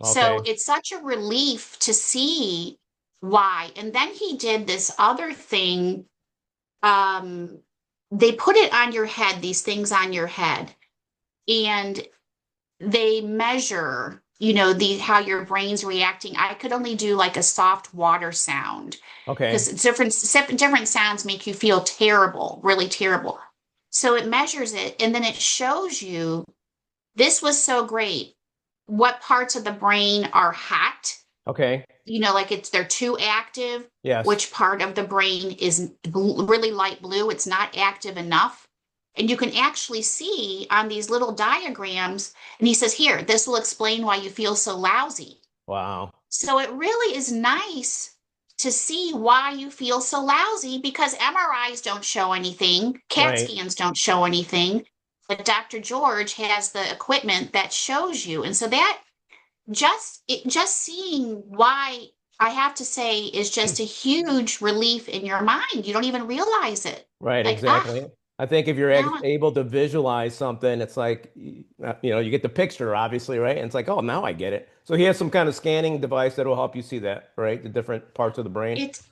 So Okay. it's such a relief to see why. And then he did this other thing. Um, they put it on your head, these things on your head, and they measure, the how your brain's reacting. I could only do like a soft water sound because Okay. different sounds make you feel terrible, really terrible. So it measures it and then it shows you this was so great. What parts of the brain are hot? Okay. Like they're too active. Yes. Which part of the brain is really light blue? It's not active enough. And you can actually see on these little diagrams, and he says, here, this will explain why you feel so lousy. Wow. So it really is nice to see why you feel so lousy because MRIs don't show anything, CAT Right. scans don't show anything, but Dr. George has the equipment that shows you. And so that just seeing why I have to say is just a huge relief in your mind. You don't even realize it. Right, Like, exactly. I think if you're now, able to visualize something, it's like, you get the picture, obviously, right? And it's like, oh, now I get it. So he has some kind of scanning device that will help you see that, right? The different parts of the brain. it's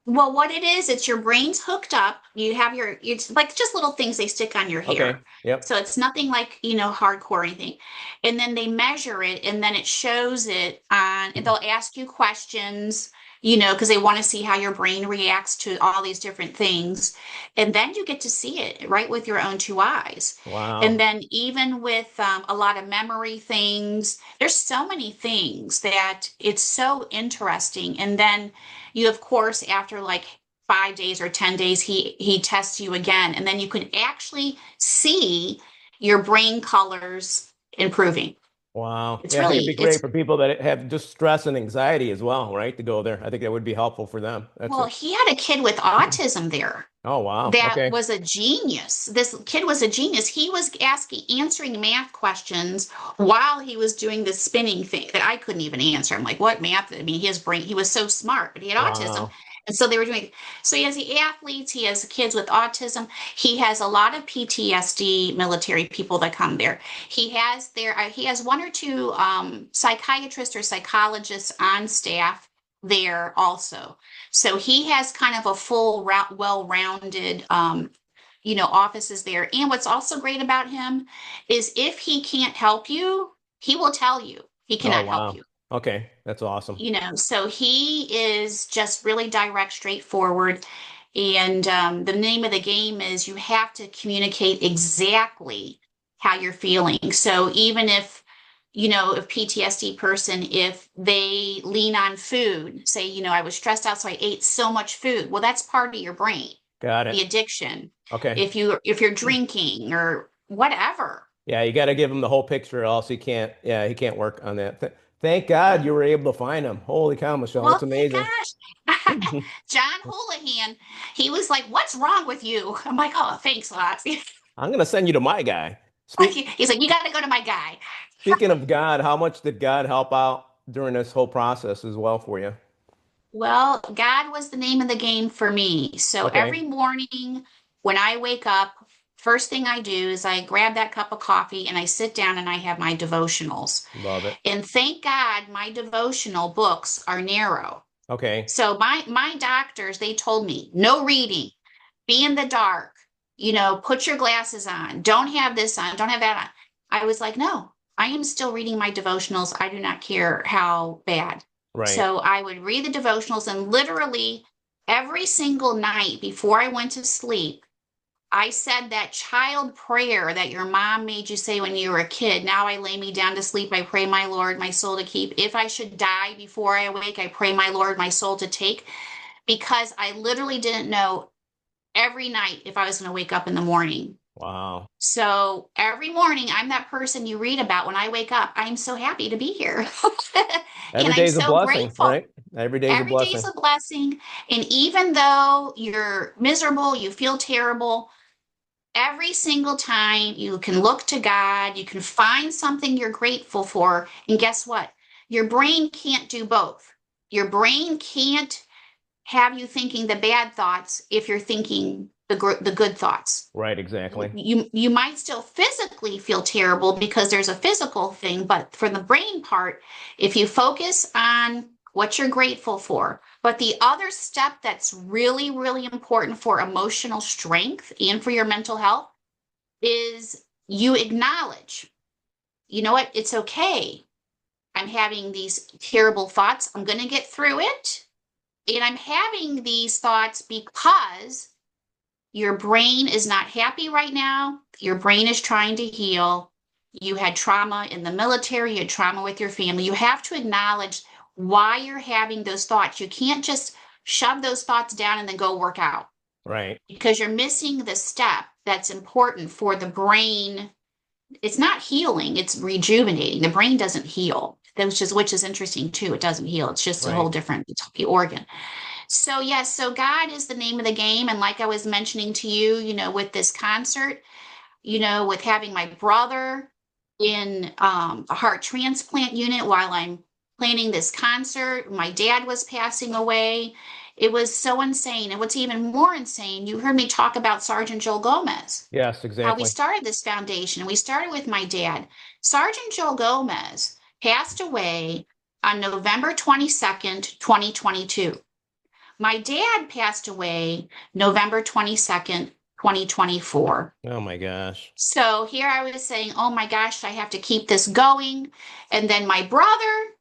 well, what it is, it's your brain's hooked up. It's like just little things they stick on your hair. Okay. Yep. So it's nothing like, hardcore or anything. And then they measure it and then it shows it on, and they'll ask you questions, because they want to see how your brain reacts to all these different things. And then you get to see it right with your own two eyes. And Wow. then even with a lot of memory things, there's so many things that it's so interesting. And then you, of course, after like 5 days or 10 days, he tests you again, and then you can actually see your brain colors improving. Wow. It's Yeah, I think it'd be really, great for people that have just stress and anxiety as well, right? To go there. I think that would be helpful for them. That's well, a, he had a kid with autism there. oh, wow. That Okay. was a genius. This kid was a genius. He was answering math questions while he was doing this spinning thing that I couldn't even answer. I'm like, what math? I mean, his brain, he was so smart, but he had autism. Wow. And so they were doing, so he has the athletes, he has kids with autism. He has a lot of PTSD military people that come there. He has one or two psychiatrists or psychologists on staff there also. So he has kind of a full, well-rounded, offices there. And what's also great about him is if he can't help you, he will tell you he Oh, cannot help wow. you. Okay. That's awesome. So he is just really direct, straightforward. And the name of the game is you have to communicate exactly how you're feeling. So even if PTSD person, if they lean on food, say, I was stressed out, so I ate so much food. Well, that's part of your brain, Got the it. addiction. Okay. If you're drinking or whatever. Yeah, you got to give him the whole picture, or else he can't work on that. Thank God you were able to find him. Holy cow, Michelle, Well, that's thank amazing. gosh. John Houlihan, he was like, "What's wrong with you?" I'm like, "Oh, thanks, lots." I'm gonna send you to my guy. He's like, "You got to go to my guy." Speaking of God, how much did God help out during this whole process as well for you? Well, God was the name of the game for me. So every Okay, morning when I wake up, first thing I do is I grab that cup of coffee and I sit down and I have my devotionals. love it. And thank God my devotional books are narrow. Okay, So my doctors, they told me no reading, be in the dark, put your glasses on, don't have this on, don't have that on. I was like, no, I am still reading my devotionals. I do not care how bad. right, So I would read the devotionals and literally every single night before I went to sleep, I said that child prayer that your mom made you say when you were a kid. Now I lay me down to sleep. I pray my Lord, my soul to keep. If I should die before I awake, I pray my Lord, my soul to take. Because I literally didn't know every night if I was going to wake up in the morning. wow. So every morning, I'm that person you read about when I wake up. I'm so happy to be here. And Every I'm day's a so blessing, grateful. right? Every day's a Every day is blessing. a blessing. And even though you're miserable, you feel terrible, every single time you can look to God, you can find something you're grateful for. And guess what? Your brain can't do both. Your brain can't have you thinking the bad thoughts if you're thinking the good thoughts. Right, exactly. You might still physically feel terrible because there's a physical thing, but for the brain part, if you focus on what you're grateful for. But the other step that's really, really important for emotional strength and for your mental health is you acknowledge, you know what, it's okay. I'm having these terrible thoughts. I'm going to get through it. And I'm having these thoughts because your brain is not happy right now. Your brain is trying to heal. You had trauma in the military, you had trauma with your family. You have to acknowledge why you're having those thoughts. You can't just shove those thoughts down and then go work out Right. because you're missing the step that's important for the brain. It's not healing, it's rejuvenating. The brain doesn't heal. Which is interesting too. It doesn't heal. It's just a whole Right. different organ. So yes, so God is the name of the game. And like I was mentioning to you, with this concert, with having my brother in a heart transplant unit while I'm planning this concert, my dad was passing away. It was so insane. And what's even more insane, you heard me talk about Sergeant Joel Gomez, Yes, how we exactly. started this foundation. And we started with my dad. Sergeant Joel Gomez passed away on November 22nd, 2022. My dad passed away November 22nd, 2024. Oh my gosh. So here I was saying, oh my gosh, I have to keep this going. And then my brother,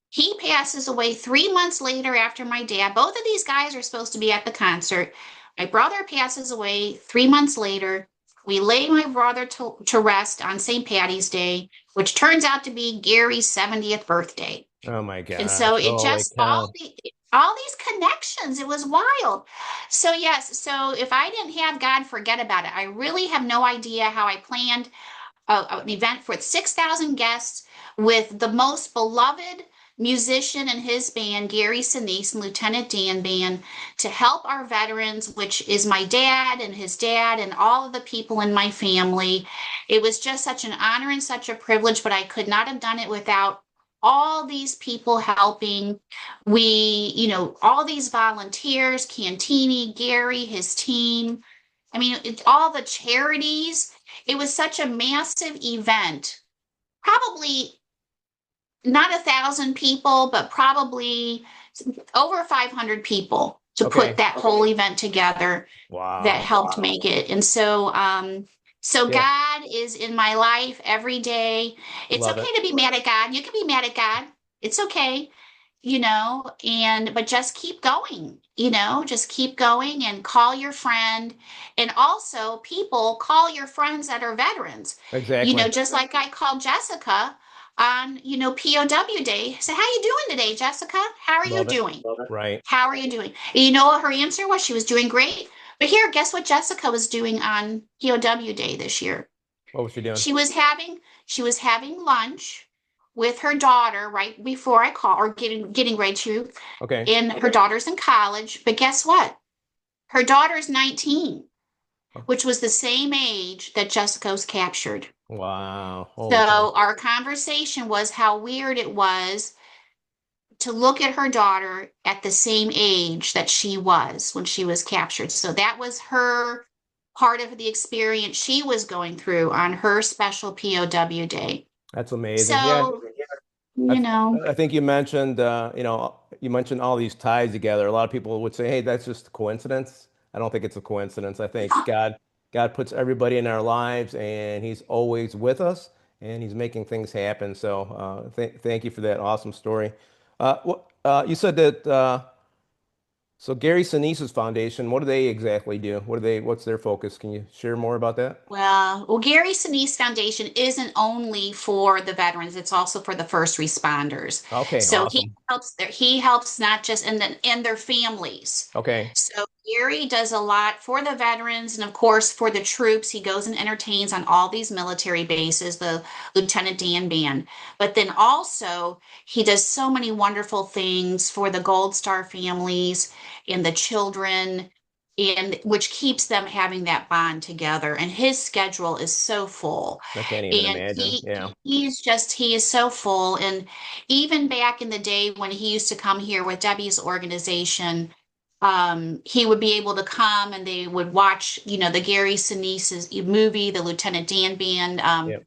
he passes away 3 months later after my dad. Both of these guys are supposed to be at the concert. My brother passes away 3 months later. We lay my brother to rest on St. Patty's Day, which turns out to be Gary's 70th birthday. Oh my And so gosh. it Holy just all cow. these connections, it was wild. So yes, so if I didn't have God, forget about it. I really have no idea how I planned an event with 6,000 guests with the most beloved musician and his band, Gary Sinise and Lieutenant Dan Band, to help our veterans, which is my dad and his dad and all of the people in my family. It was just such an honor and such a privilege, but I could not have done it without all these people helping. All these volunteers, Cantigny, Gary, his team. I mean, all the charities. It was such a massive event. Probably not 1,000 people, but probably over 500 people to put Okay. that whole event together that Wow. helped make it. And so Yeah. God is in my life every day. It's Love okay it. to be mad at God. You can be mad at God. It's okay, but just keep going, just keep going and call your friend. And also, people, call your friends that are veterans, Exactly. just like I called Jessica on, POW Day. I said, how you doing today, Jessica? How are you Love it. doing? Right. How are you doing? And you know what her answer was? She was doing great. But here, guess what Jessica was doing on POW Day this year? What was she doing? She was having lunch with her daughter right before I call or getting ready to, Okay. and her daughter's in college. But guess what? Her daughter's 19, which was the same age that Jessica was captured. Wow. Holy cow. So our conversation was how weird it was to look at her daughter at the same age that she was when she was captured. So that was her part of the experience she was going through on her special POW day. That's amazing. Yeah. So, I, you th know, I think you mentioned, you mentioned all these ties together. A lot of people would say, "Hey, that's just a coincidence." I don't think it's a coincidence. I think God puts everybody in our lives, and He's always with us, and He's making things happen. So, thank you for that awesome story. You said that. So, Gary Sinise's foundation, what do they exactly do? What's their focus? Can you share more about that? well, Gary Sinise Foundation isn't only for the veterans; it's also for the first responders. Okay, So awesome. he helps not just and their families. Okay, So Gary does a lot for the veterans and of course for the troops. He goes and entertains on all these military bases, the Lieutenant Dan Band. But then also he does so many wonderful things for the Gold Star families and the children, and which keeps them having that bond together. And his schedule is so full. I can't even And imagine. Yeah. he is so full. And even back in the day when he used to come here with Debbie's organization, he would be able to come and they would watch, the Gary Sinise's movie, the Lieutenant Dan Band, Yep.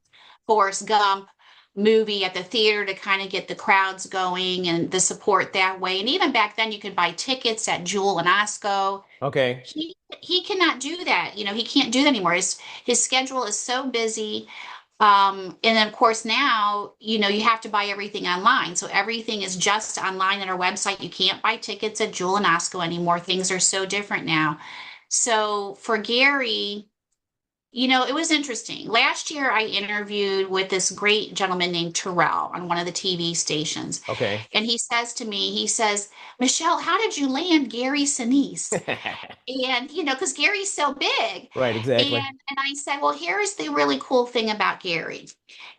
Forrest Gump. movie at the theater to kind of get the crowds going and the support that way. And even back then, you could buy tickets at Jewel and Osco. Okay. He cannot do that. He can't do that anymore. His schedule is so busy. And then of course now, you have to buy everything online. So everything is just online on our website. You can't buy tickets at Jewel and Osco anymore. Things are so different now. So for Gary, it was interesting. Last year, I interviewed with this great gentleman named Terrell on one of the TV stations. Okay. And he says to me, he says, Michelle, how did you land Gary Sinise? And, because Gary's so big. Right, exactly. And I said, well, here's the really cool thing about Gary.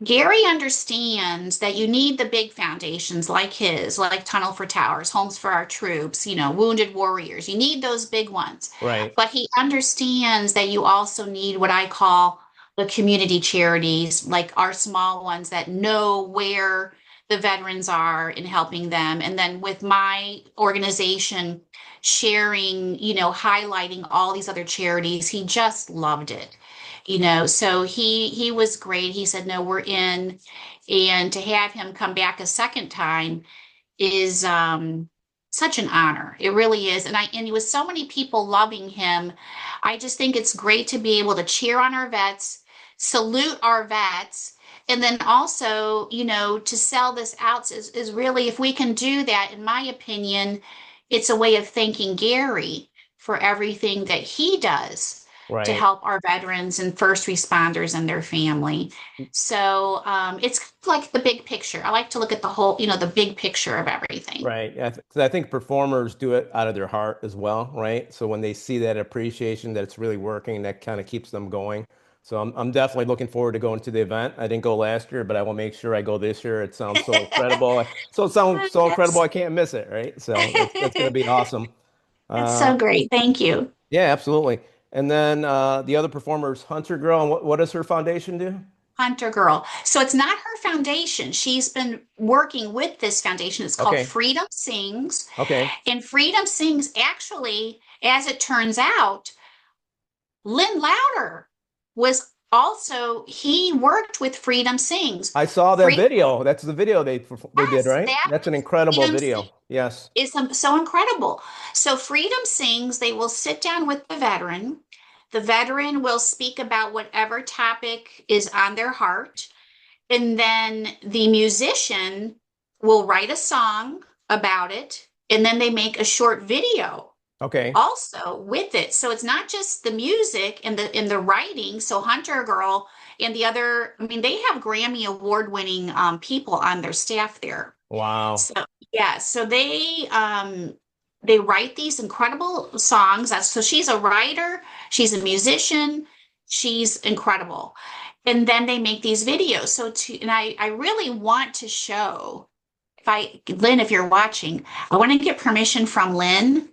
Gary understands that you need the big foundations like his, like Tunnel for Towers, Homes for Our Troops, Wounded Warriors. You need those big ones. Right. But he understands that you also need what I call the community charities, like our small ones that know where the veterans are and helping them. And then with my organization, sharing, highlighting all these other charities, he just loved it. So he was great. He said, no, we're in. And to have him come back a second time is such an honor. It really is. And with so many people loving him, I just think it's great to be able to cheer on our vets, salute our vets, and then also, to sell this out is really, if we can do that, in my opinion, it's a way of thanking Gary for everything that he does to Right. help our veterans and first responders and their family. So it's like the big picture. I like to look at the whole, the big picture of everything. Right. 'Cause I think performers do it out of their heart as well, right? So when they see that appreciation that it's really working, that kind of keeps them going. So I'm definitely looking forward to going to the event. I didn't go last year, but I will make sure I go this year. It sounds so incredible. So it sounds so incredible, That's, I can't miss it, right? So that's going to be awesome. that's Uh, so great. Thank you. yeah, absolutely. And then the other performers, Hunter Girl, and what does her foundation do? Hunter Girl. So it's not her foundation. She's been working with this foundation. It's called Okay. Freedom Sings. Okay. And Freedom Sings, actually, as it turns out, Lynn Louder was also, he worked with Freedom Sings. I saw that Freedom, video. That's the video they did, yes, right? that That's an is incredible Freedom video. Sings. Yes. Is so incredible. So Freedom Sings, they will sit down with the veteran. The veteran will speak about whatever topic is on their heart. And then the musician will write a song about it. And then they make a short video Okay. also with it. So it's not just the music and the writing. So Hunter Girl and the other, I mean, they have Grammy award winning people on their staff there. Wow. So yeah, so they write these incredible songs. So she's a writer, she's a musician, she's incredible. And then they make these videos. And I really want to show, Lynn, if you're watching, I want to get permission from Lynn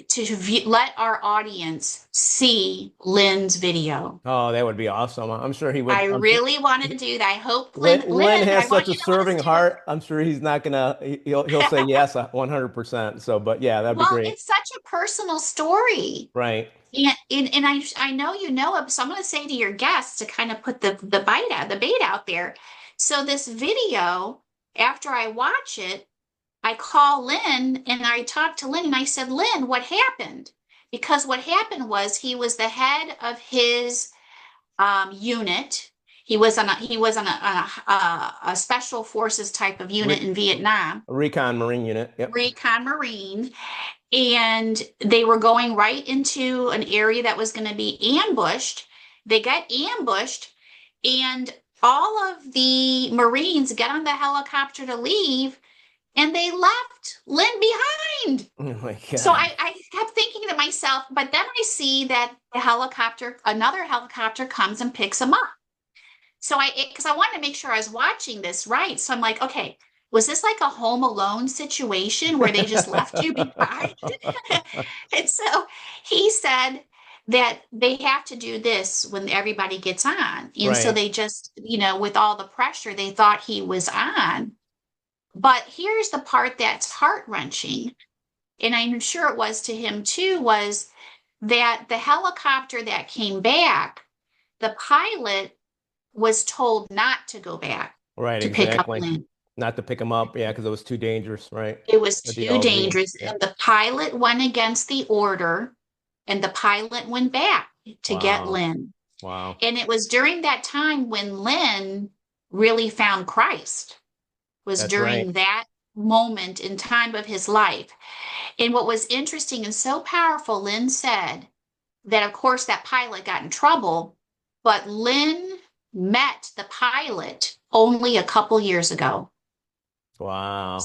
to let our audience see Lynn's video. Oh, that would be awesome. I'm sure he would. I really want to do that. I hope Lynn Lynn, I has want such you a to know serving this too. heart. I'm sure he's not gonna. He'll say yes 100%. So, but yeah, that'd be Well, great. it's such a personal story. Right. And I know you know it, so I'm going to say to your guests to kind of put the bait out there. So this video, after I watch it, I call Lynn and I talked to Lynn and I said, Lynn, what happened? Because what happened was he was the head of his unit. He was on a special forces type of Re unit in Vietnam, Recon Marine Unit. Yep. Recon Marine, and they were going right into an area that was going to be ambushed. They got ambushed, and all of the Marines get on the helicopter to leave, and they left Lynn behind. Oh my So God. I kept thinking to myself, but then I see that another helicopter comes and picks him up. So because I wanted to make sure I was watching this right. So I'm like, okay, was this like a Home Alone situation where they just left you behind? And so he said that they have to do this when everybody gets on. And so Right. they just, with all the pressure, they thought he was on. But here's the part that's heart-wrenching, and I'm sure it was to him too, was that the helicopter that came back, the pilot was told not to go back. Right, to pick up exactly. Lynn. Not to pick him up, yeah, because it was too dangerous, right? It was At the too LZ. dangerous, Yeah. and the pilot went against the order, and the pilot went back to get Wow. Lynn. Wow. And it was during that time when Lynn really found Christ, was That's right. during that moment in time of his life. And what was interesting and so powerful, Lynn said that, of course, that pilot got in trouble, but Lynn met the pilot only a couple years ago. Wow.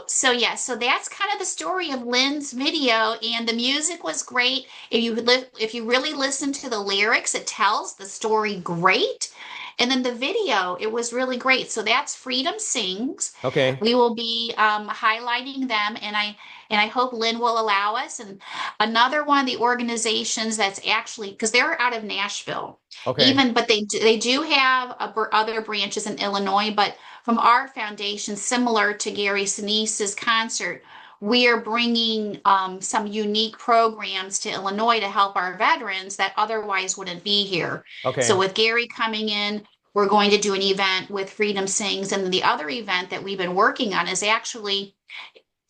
So yeah, so that's kind of the story of Lynn's video, and the music was great. If you really listen to the lyrics, it tells the story great. And then the video, it was really great. So that's Freedom Sings. Okay. We will be highlighting them, and I hope Lynn will allow us. And another one of the organizations that's actually, because they're out of Nashville, Okay. even, but they do have other branches in Illinois, but from our foundation, similar to Gary Sinise's concert, we are bringing some unique programs to Illinois to help our veterans that otherwise wouldn't be here. So Okay. with Gary coming in, we're going to do an event with Freedom Sings. And then the other event that we've been working on is actually,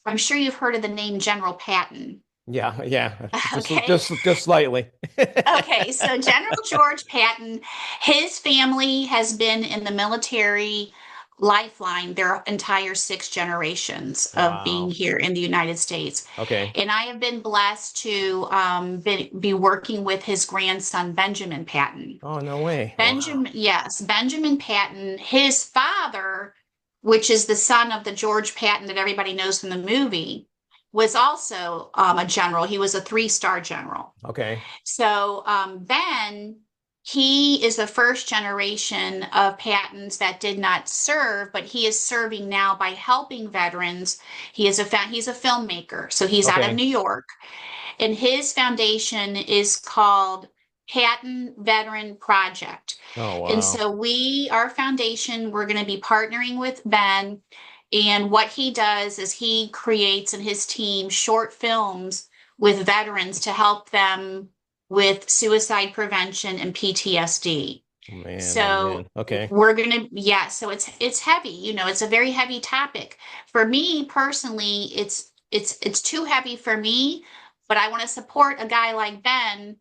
I'm sure you've heard of the name General Patton. Yeah, yeah. Just Okay. just slightly. Okay, so General George Patton, his family has been in the military lifeline their entire 6 generations of being Wow. here in the United States. Okay. And I have been blessed to be working with his grandson, Benjamin Patton. Oh, no way. Wow. Benjamin, yes, Benjamin Patton, his father, which is the son of the George Patton that everybody knows from the movie, was also a general. He was a 3-star general. Okay. So Ben, he is the first generation of Pattons that did not serve, but he is serving now by helping veterans. He's a filmmaker, so he's out of Okay. New York, and his foundation is called Patton Veteran Project. Oh, And wow. so our foundation, we're going to be partnering with Ben. And what he does is he creates and his team short films with veterans to help them with suicide prevention and PTSD. Oh, man. Oh, So man. Okay. we're gonna, yeah, so it's heavy, it's a very heavy topic. For me personally, it's too heavy for me, but I want to support a guy like Ben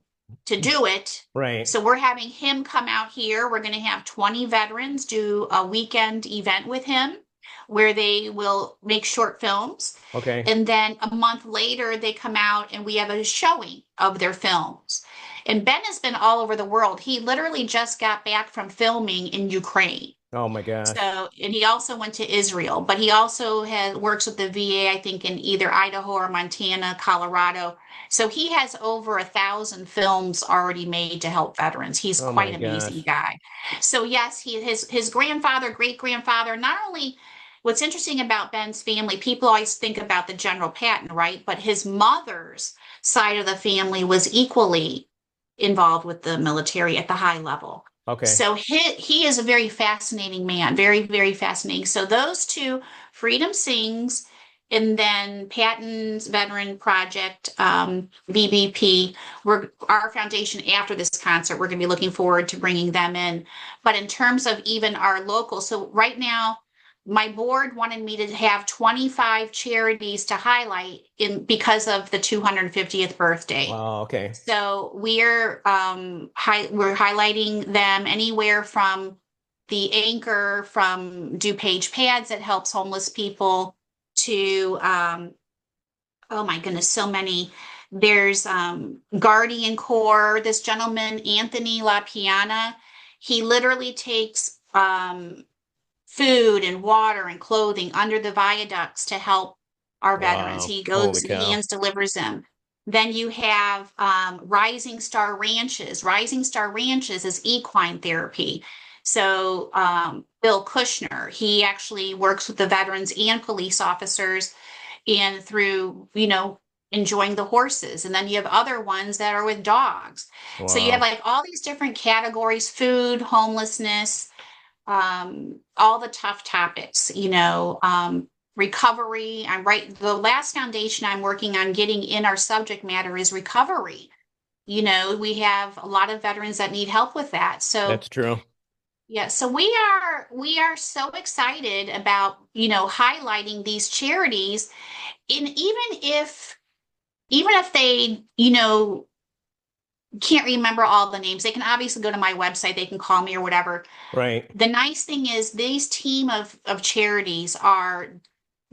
to do it. Right. So we're having him come out here. We're going to have 20 veterans do a weekend event with him where they will make short films. Okay. And then a month later, they come out and we have a showing of their films. And Ben has been all over the world. He literally just got back from filming in Ukraine. Oh my gosh. So, and he also went to Israel, but he also works with the VA, I think, in either Idaho or Montana, Colorado. So he has over 1,000 films already made to help veterans. He's Oh quite my an amazing gosh. guy. So yes, his grandfather, great grandfather, not only what's interesting about Ben's family, people always think about the General Patton, right? But his mother's side of the family was equally involved with the military at the high level. Okay. So he is a very fascinating man, very, very fascinating. So those two, Freedom Sings, and then Patton's Veteran Project, VBP, our foundation after this concert, we're going to be looking forward to bringing them in. But in terms of even our local, so right now, my board wanted me to have 25 charities to highlight because of the 250th birthday. Wow. Okay. So we're highlighting them anywhere from the Anchor from DuPage Pads that helps homeless people to oh my goodness, so many. There's Guardian Corps. This gentleman, Anthony LaPiana, he literally takes food and water and clothing under the viaducts to help our veterans. Wow. He Holy goes and cow. hands delivers them. Then you have Rising Star Ranches. Rising Star Ranches is equine therapy. So Bill Kushner, he actually works with the veterans and police officers and through, enjoying the horses. And then you have other ones that are with dogs. So you have Wow. like all these different categories, food, homelessness, all the tough topics, recovery. The last foundation I'm working on getting in our subject matter is recovery. We have a lot of veterans that need help with that. So That's true. Yeah, so we are so excited about, highlighting these charities. And even if they, can't remember all the names, they can obviously go to my website, they can call me or whatever. Right. The nice thing is these team of charities are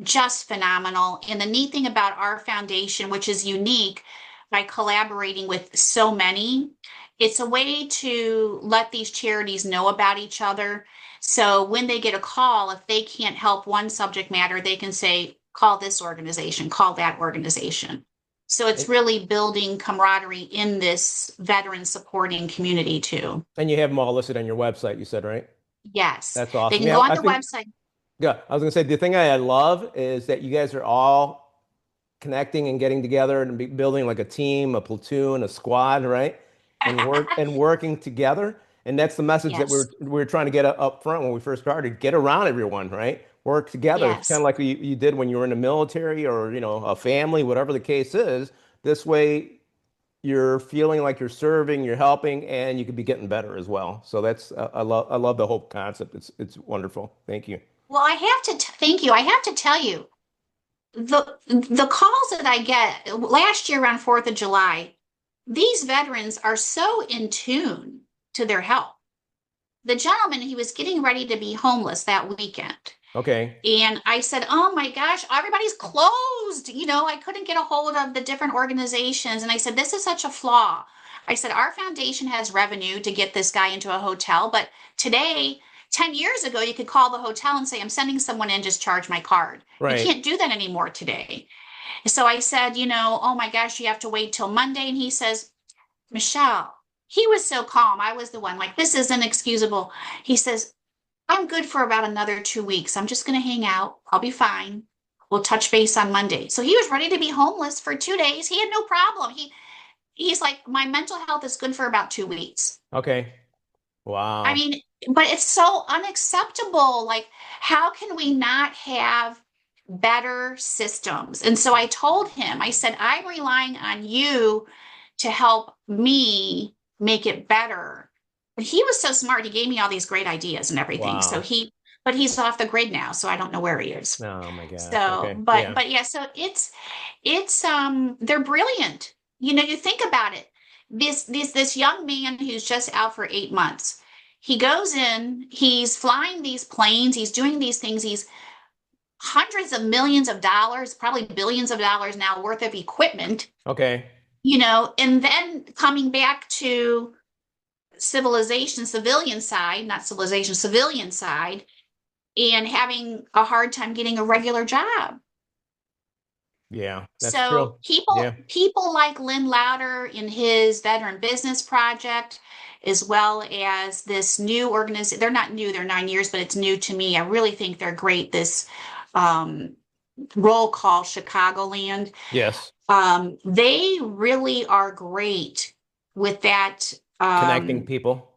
just phenomenal. And the neat thing about our foundation, which is unique by collaborating with so many, it's a way to let these charities know about each other. So when they get a call, if they can't help one subject matter, they can say, call this organization, call that organization. So it's And, really building camaraderie in this veteran supporting community too. and you have them all listed on your website, you said, right? Yes, That's they awesome. can go Yeah, on I the think, website. yeah, I was gonna say the thing I love is that you guys are all connecting and getting together and building like a team, a platoon, a squad, right? And working together. And that's the message that Yes, we were trying to get up front when we first started. Get around everyone, right? Work together. It's kind of yes. like you did when you were in the military or, a family, whatever the case is. This way you're feeling like you're serving, you're helping, and you could be getting better as well. So that's I love the whole concept. It's wonderful. Thank you. Well, I have to thank you. I have to tell you, the calls that I get last year around 4th of July, these veterans are so in tune to their health. The gentleman, he was getting ready to be homeless that weekend. Okay. And I said, "Oh my gosh, everybody's closed." I couldn't get a hold of the different organizations. And I said, "This is such a flaw." I said, "Our foundation has revenue to get this guy into a hotel, but today, 10 years ago, you could call the hotel and say, 'I'm sending someone in, just charge my card.' You Right. can't do that anymore today." So I said, "Oh my gosh, you have to wait till Monday." And he says, "Michelle," he was so calm. I was the one like, "This is inexcusable." He says, "I'm good for about another 2 weeks. I'm just going to hang out. I'll be fine. We'll touch base on Monday." So he was ready to be homeless for 2 days. He had no problem. He's like, "My mental health is good for about 2 weeks." Okay. I Wow. mean, but it's so unacceptable. Like, how can we not have better systems? And so I told him, I said, "I'm relying on you to help me make it better." And he was so smart. He gave me all these great ideas and everything. Wow. But he's off the grid now, so I don't know where he is. Oh my gosh. So, Okay. but Yeah. but yeah, so they're brilliant. You think about it. This young man who's just out for 8 months. He goes in, he's flying these planes, he's doing these things, he's hundreds of millions of dollars, probably billions of dollars now worth of equipment, Okay. and then coming back to civilization, civilian side, not civilization, civilian side, and having a hard time getting a regular job. Yeah, that's true. So people Yeah. people like Lynn Louder in his veteran business project, as well as this new organization. They're not new; they're 9 years, but it's new to me. I really think they're great. This um, roll call Chicagoland. Yes. They really are great with that. Connecting people,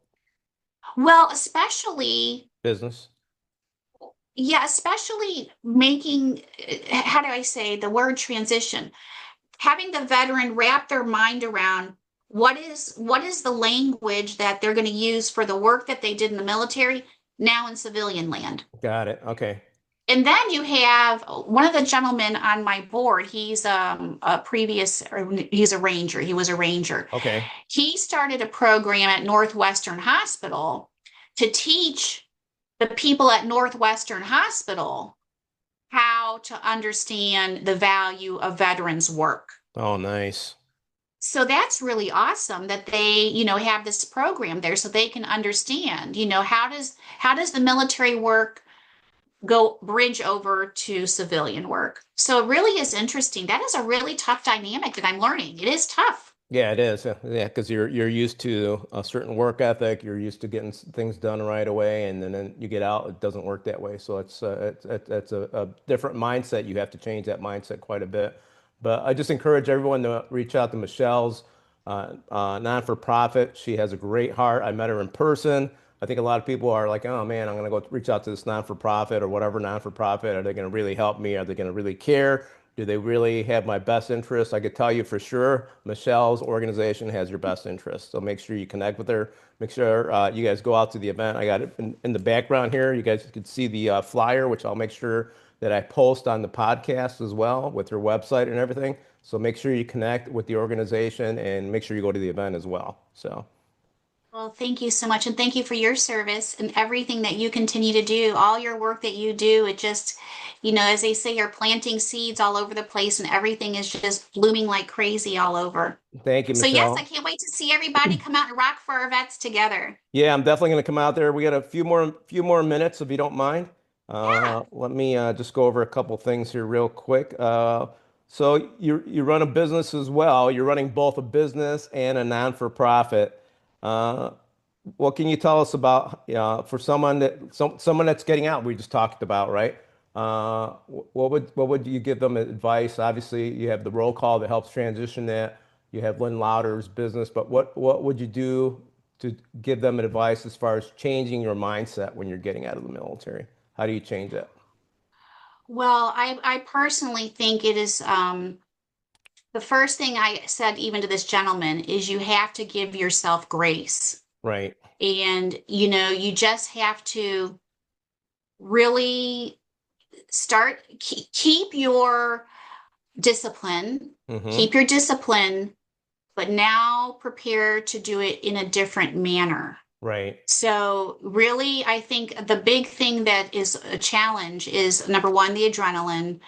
Well, especially business. yeah, especially making, how do I say the word transition? Having the veteran wrap their mind around what is the language that they're going to use for the work that they did in the military now in civilian land. Got it. Okay. And then you have one of the gentlemen on my board. He's a previous, or he's a ranger. He was a ranger. Okay. He started a program at Northwestern Hospital to teach the people at Northwestern Hospital how to understand the value of veterans work. Oh, nice. So that's really awesome that they, have this program there so they can understand, how does the military work go bridge over to civilian work. So it really is interesting. That is a really tough dynamic that I'm learning. It is tough. Yeah, it is. Yeah, because you're used to a certain work ethic. You're used to getting things done right away, and then you get out, it doesn't work that way. So it's a different mindset. You have to change that mindset quite a bit. But I just encourage everyone to reach out to Michelle's non-for-profit. She has a great heart. I met her in person. I think a lot of people are like, oh man, I'm going to go reach out to this non-for-profit or whatever non-for-profit. Are they going to really help me? Are they going to really care? Do they really have my best interest? I could tell you for sure, Michelle's organization has your best interest. So make sure you connect with her. Make sure you guys go out to the event. I got it in the background here. You guys can see the flyer, which I'll make sure that I post on the podcast as well with her website and everything. So make sure you connect with the organization and make sure you go to the event as well. So. Well, thank you so much. And thank you for your service and everything that you continue to do, all your work that you do. It just, as they say, you're planting seeds all over the place and everything is just blooming like crazy all over. Thank you, So, yes, I Michelle. can't wait to see everybody come out and rock for our vets together. Yeah, I'm definitely going to come out there. We got a few more minutes, if you don't mind. Yeah. Let me just go over a couple things here real quick. So you run a business as well. You're running both a business and a non-for-profit. Uh, what can you tell us about for someone that's getting out? We just talked about, right? What would you give them advice? Obviously, you have the roll call that helps transition that. You have Lynn Lauder's business, but what would you do to give them advice as far as changing your mindset when you're getting out of the military? How do you change that? Well, I personally think it is the first thing I said, even to this gentleman, is you have to give yourself grace. Right. And, you just have to really keep your discipline, Mm-hmm. keep your discipline, but now prepare to do it in a different manner. Right. So, really, I think the big thing that is a challenge is number one, the adrenaline,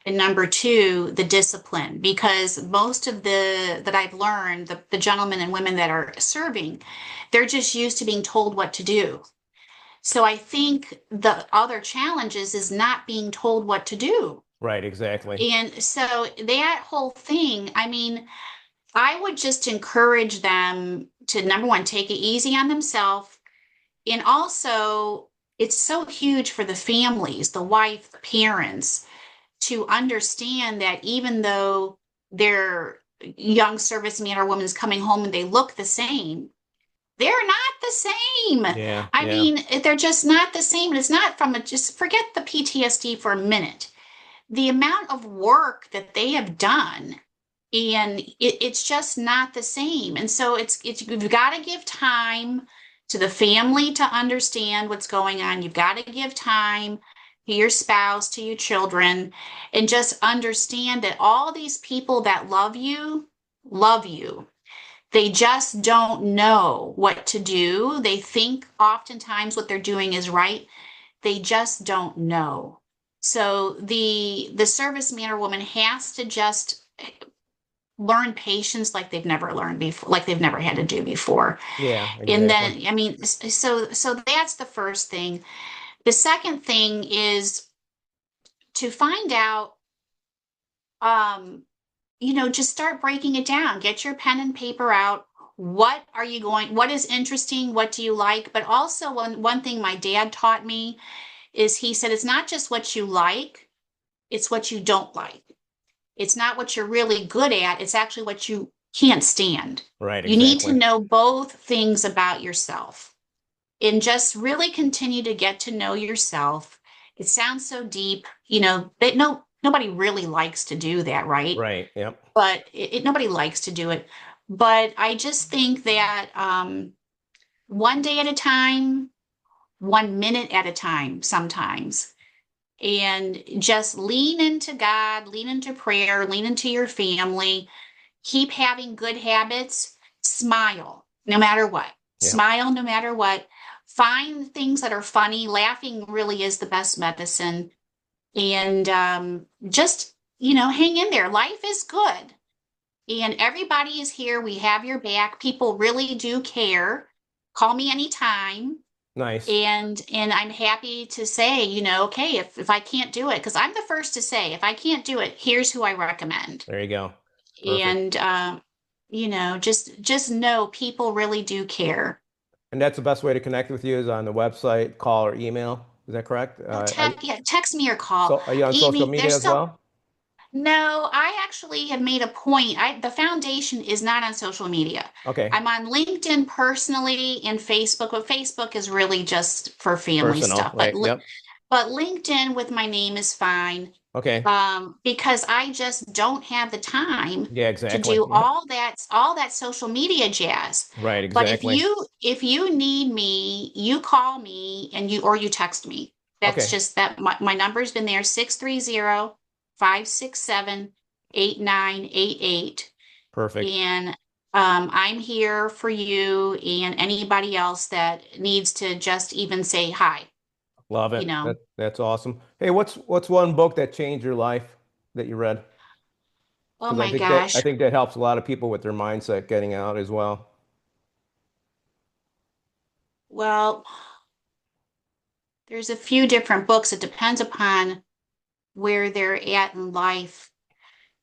and number two, the discipline. Because most of that I've learned, the gentlemen and women that are serving, they're just used to being told what to do. So, I think the other challenges is not being told what to do. Right. Exactly. And so that whole thing, I mean, I would just encourage them to number one, take it easy on themselves. And also, it's so huge for the families, the wife, the parents, to understand that even though their young serviceman or woman is coming home and they look the same, they're not the same. Yeah. I Yeah. mean, they're just not the same. And it's not from just forget the PTSD for a minute. The amount of work that they have done and it's just not the same. And so it's you've got to give time to the family to understand what's going on. You've got to give time to your spouse, to your children, and just understand that all these people that love you love you. They just don't know what to do. They think oftentimes what they're doing is right. They just don't know. So the serviceman or woman has to just learn patience like they've never learned before, like they've never had to do before. Yeah. And Exactly. then, I mean, so that's the first thing. The second thing is to find out, um, just start breaking it down. Get your pen and paper out. What is interesting? What do you like? But also one thing my dad taught me is he said, it's not just what you like, it's what you don't like. It's not what you're really good at, it's actually what you can't stand. Right. You need to Exactly. know both things about yourself and just really continue to get to know yourself. It sounds so deep, that nobody really likes to do that, right? Right. Yep. But nobody likes to do it. But I just think that one day at a time, 1 minute at a time, sometimes and just lean into God, lean into prayer, lean into your family, keep having good habits, smile no matter what, Yep. smile no matter what. Find things that are funny. Laughing really is the best medicine. And just, hang in there. Life is good. And everybody is here. We have your back. People really do care. Call me anytime Nice. and I'm happy to say, okay, if I can't do it, because I'm the first to say, if I can't do it, here's who I recommend. There you go. Perfect. And just know people really do care. And that's the best way to connect with you is on the website, call or email. Is that correct? No, yeah, text me or call. Are you on social Amy, media there's as so well? no, I actually have made a point. The foundation is not on social media. Okay. I'm on LinkedIn personally and Facebook, but Facebook is really just for family Personal, stuff. right? Yep. But LinkedIn with my name is fine. Okay. because I just don't have the time Yeah, to exactly. do Yep. all that social media jazz. Right, But exactly. if you need me, you call me and you or you text me. That's Okay. just that my number's been there 630-567-8988. Perfect. And I'm here for you and anybody else that needs to just even say hi, Love you it. know. That's awesome. Hey, what's one book that changed your life that you read? Oh Because my I gosh. think that helps a lot of people with their mindset getting out as well. Well, there's a few different books. It depends upon where they're at in life.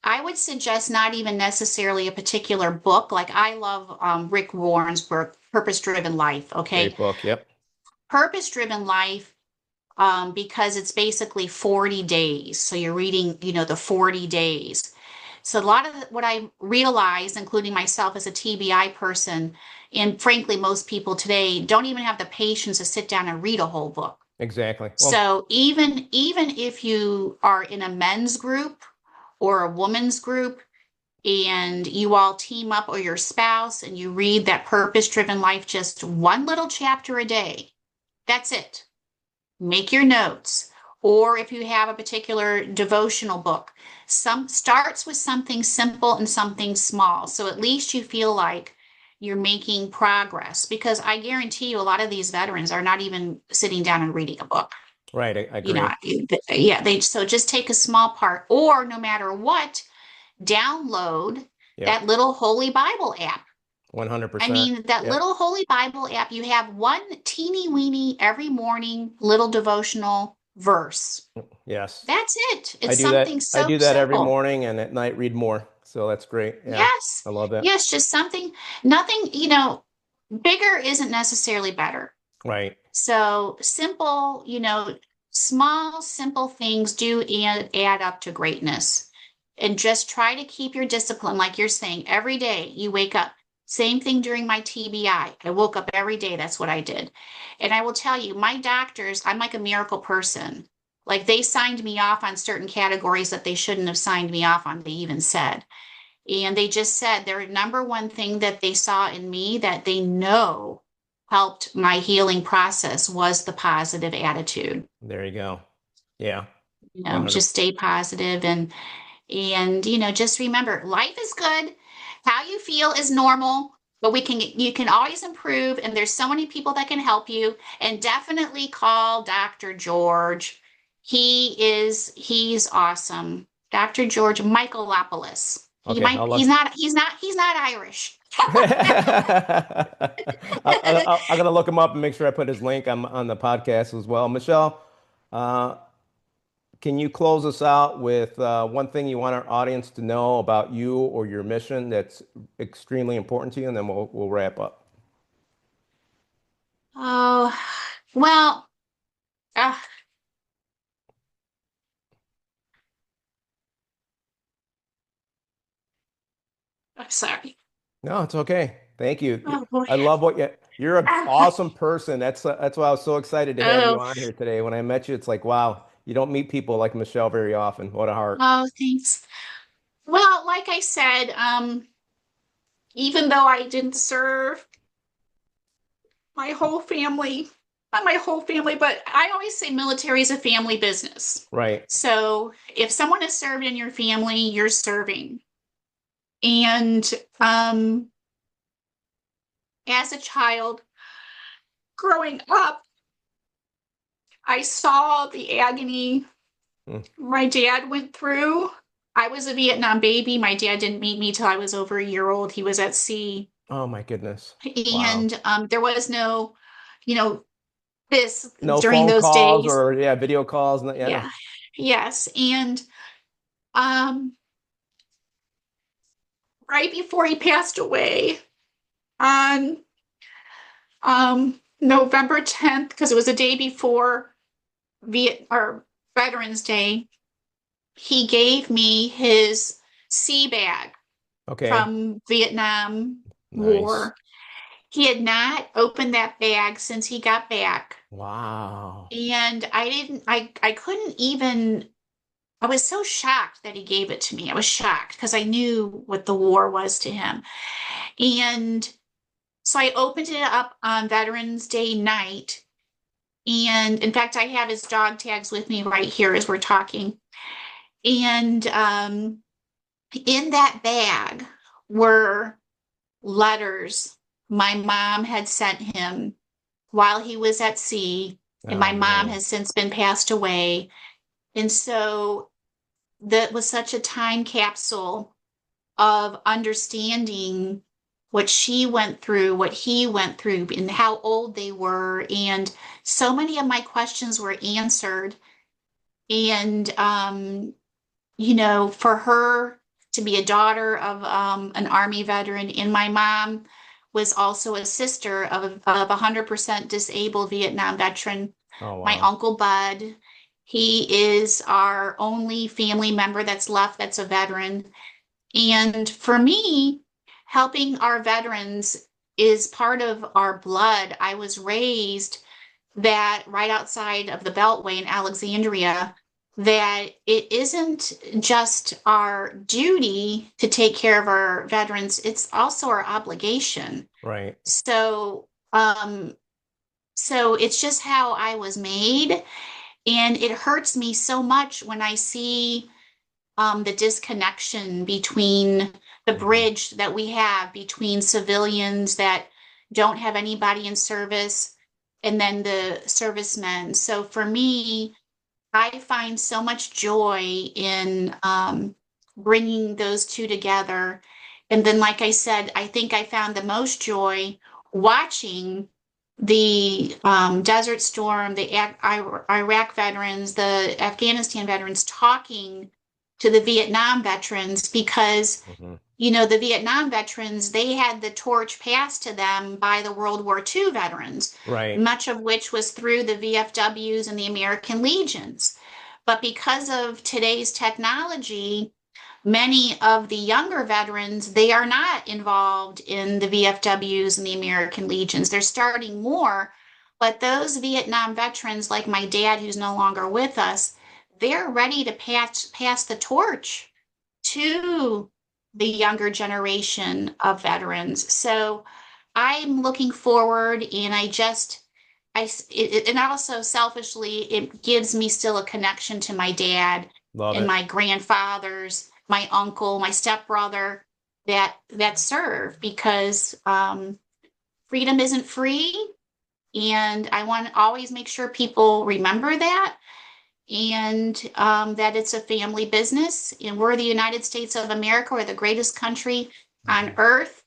I would suggest not even necessarily a particular book. Like I love Rick Warren's work, Purpose Driven Life. Okay. Great book. Yep. Purpose Driven Life, because it's basically 40 days. So you're reading, the 40 days. So a lot of what I realized, including myself as a TBI person, and frankly, most people today don't even have the patience to sit down and read a whole book. Exactly. Well, So even if you are in a men's group or a woman's group and you all team up or your spouse and you read that purpose driven life just one little chapter a day, that's it. Make your notes. Or if you have a particular devotional book, some starts with something simple and something small. So at least you feel like you're making progress because I guarantee you a lot of these veterans are not even sitting down and reading a book. right. I You know, agree. yeah, they so just take a small part, or no matter what, download Yep. that little Holy Bible app. I 100%. mean, that Yep. little Holy Bible app, you have one teeny weeny every morning little devotional verse. Yes. That's it. I It's do something that. I so do that every simple. morning and at night read more. So that's great. Yeah. Yes. I love that. Yes, just something, nothing, bigger isn't necessarily better. Right. So simple, small, simple things do add up to greatness. And just try to keep your discipline, like you're saying, every day you wake up. Same thing during my TBI. I woke up every day. That's what I did. And I will tell you, my doctors, I'm like a miracle person. Like they signed me off on certain categories that they shouldn't have signed me off on, they even said. And they just said their number one thing that they saw in me that they know helped my healing process was the positive attitude. There you go. Yeah. 100. Just stay positive and just remember life is good. How you feel is normal, but you can always improve and there's so many people that can help you and definitely call Dr. George. He's awesome. Dr. George Michaelopoulos. He Okay. might I'll look. he's not Irish. I'm gonna look him up and make sure I put his link on the podcast as well. Michelle, uh, can you close us out with one thing you want our audience to know about you or your mission that's extremely important to you, and then we'll wrap up. Oh, well, uh, I'm sorry. No, it's okay. Thank you. Oh boy. I love you're an Ah, awesome person. That's why I was so excited to have you oh, on here today. When I met you, it's like, wow, you don't meet people like Michelle very often. What a heart. oh, thanks. Well, like I said, even though I didn't serve my whole family, not my whole family, but I always say military is a family business. Right. So if someone has served in your family, you're serving. And um, as a child growing up, I saw the agony Mm. my dad went through. I was a Vietnam baby. My dad didn't meet me till I was over a year old. He was at sea. Oh my goodness. Wow. And there was no, you know, this No during phone those calls days. or yeah, video calls. Yeah. Yeah. Yes. And um, right before he passed away on November 10th, because it was a day before or Veterans Day, he gave me his sea bag Okay. from Vietnam Nice. War. He had not opened that bag since he got back. Wow. And I couldn't even I was so shocked that he gave it to me. I was shocked because I knew what the war was to him. And so I opened it up on Veterans Day night. And in fact, I have his dog tags with me right here as we're talking. And in that bag were letters my mom had sent him while he was at sea. And Oh my mom man. has since been passed away. And so that was such a time capsule of understanding what she went through, what he went through, and how old they were. And so many of my questions were answered. And, for her to be a daughter of an Army veteran, and my mom was also a sister of 100% disabled Vietnam veteran, Oh my wow. Uncle Bud. He is our only family member that's left that's a veteran. And for me, helping our veterans is part of our blood. I was raised that right outside of the Beltway in Alexandria, that it isn't just our duty to take care of our veterans, it's also our obligation. Right. So, so it's just how I was made. And it hurts me so much when I see the disconnection between the Mhm. bridge that we have between civilians that don't have anybody in service and then the servicemen. So for me, I find so much joy in bringing those two together. And then, like I said, I think I found the most joy watching the Desert Storm, the Iraq veterans, the Afghanistan veterans talking to the Vietnam veterans because Mhm. the Vietnam veterans, they had the torch passed to them by the World War II veterans, Right. much of which was through the VFWs and the American Legions. But because of today's technology, many of the younger veterans, they are not involved in the VFWs and the American Legions. They're starting more, but those Vietnam veterans, like my dad, who's no longer with us, they're ready to pass the torch to the younger generation of veterans. So I'm looking forward, and and also selfishly, it gives me still a connection to my dad Love and it. my grandfathers, my uncle, my stepbrother that serve because freedom isn't free, and I want to always make sure people remember that and that it's a family business. And we're the United States of America. We're the greatest country on Mhm. earth,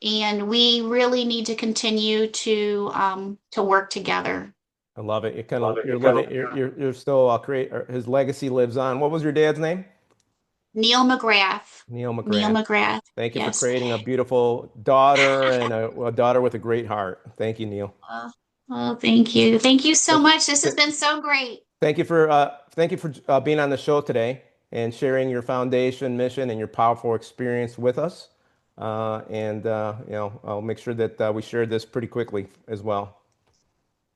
and we really need to continue to work together. I love it. You kind Love of it. you're You kind living. of You're still create. His legacy lives on. What was your dad's name? Neil McGrath. Neil Neil McGrath. McGrath. Thank you for Yes. creating a beautiful daughter and a daughter with a great heart. Thank you, Neil. Oh, oh, thank you. Thank you so Th- much. This has th- been so great. thank you for being on the show today and sharing your foundation mission and your powerful experience with us. I'll make sure that we share this pretty quickly as well.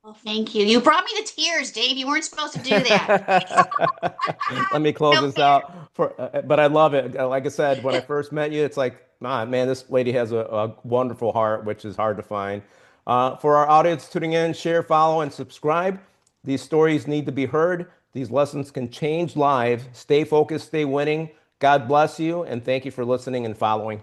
Well, thank you. You brought me to tears, Dave. You weren't supposed to do that. Let me close No this out but I love it. Like I said, when I first met you, it's like, man, this lady has a wonderful heart, which is hard to find. For our audience tuning in, share, follow, and subscribe. These stories need to be heard. These lessons can change lives. Stay focused, stay winning. God bless you, and thank you for listening and following.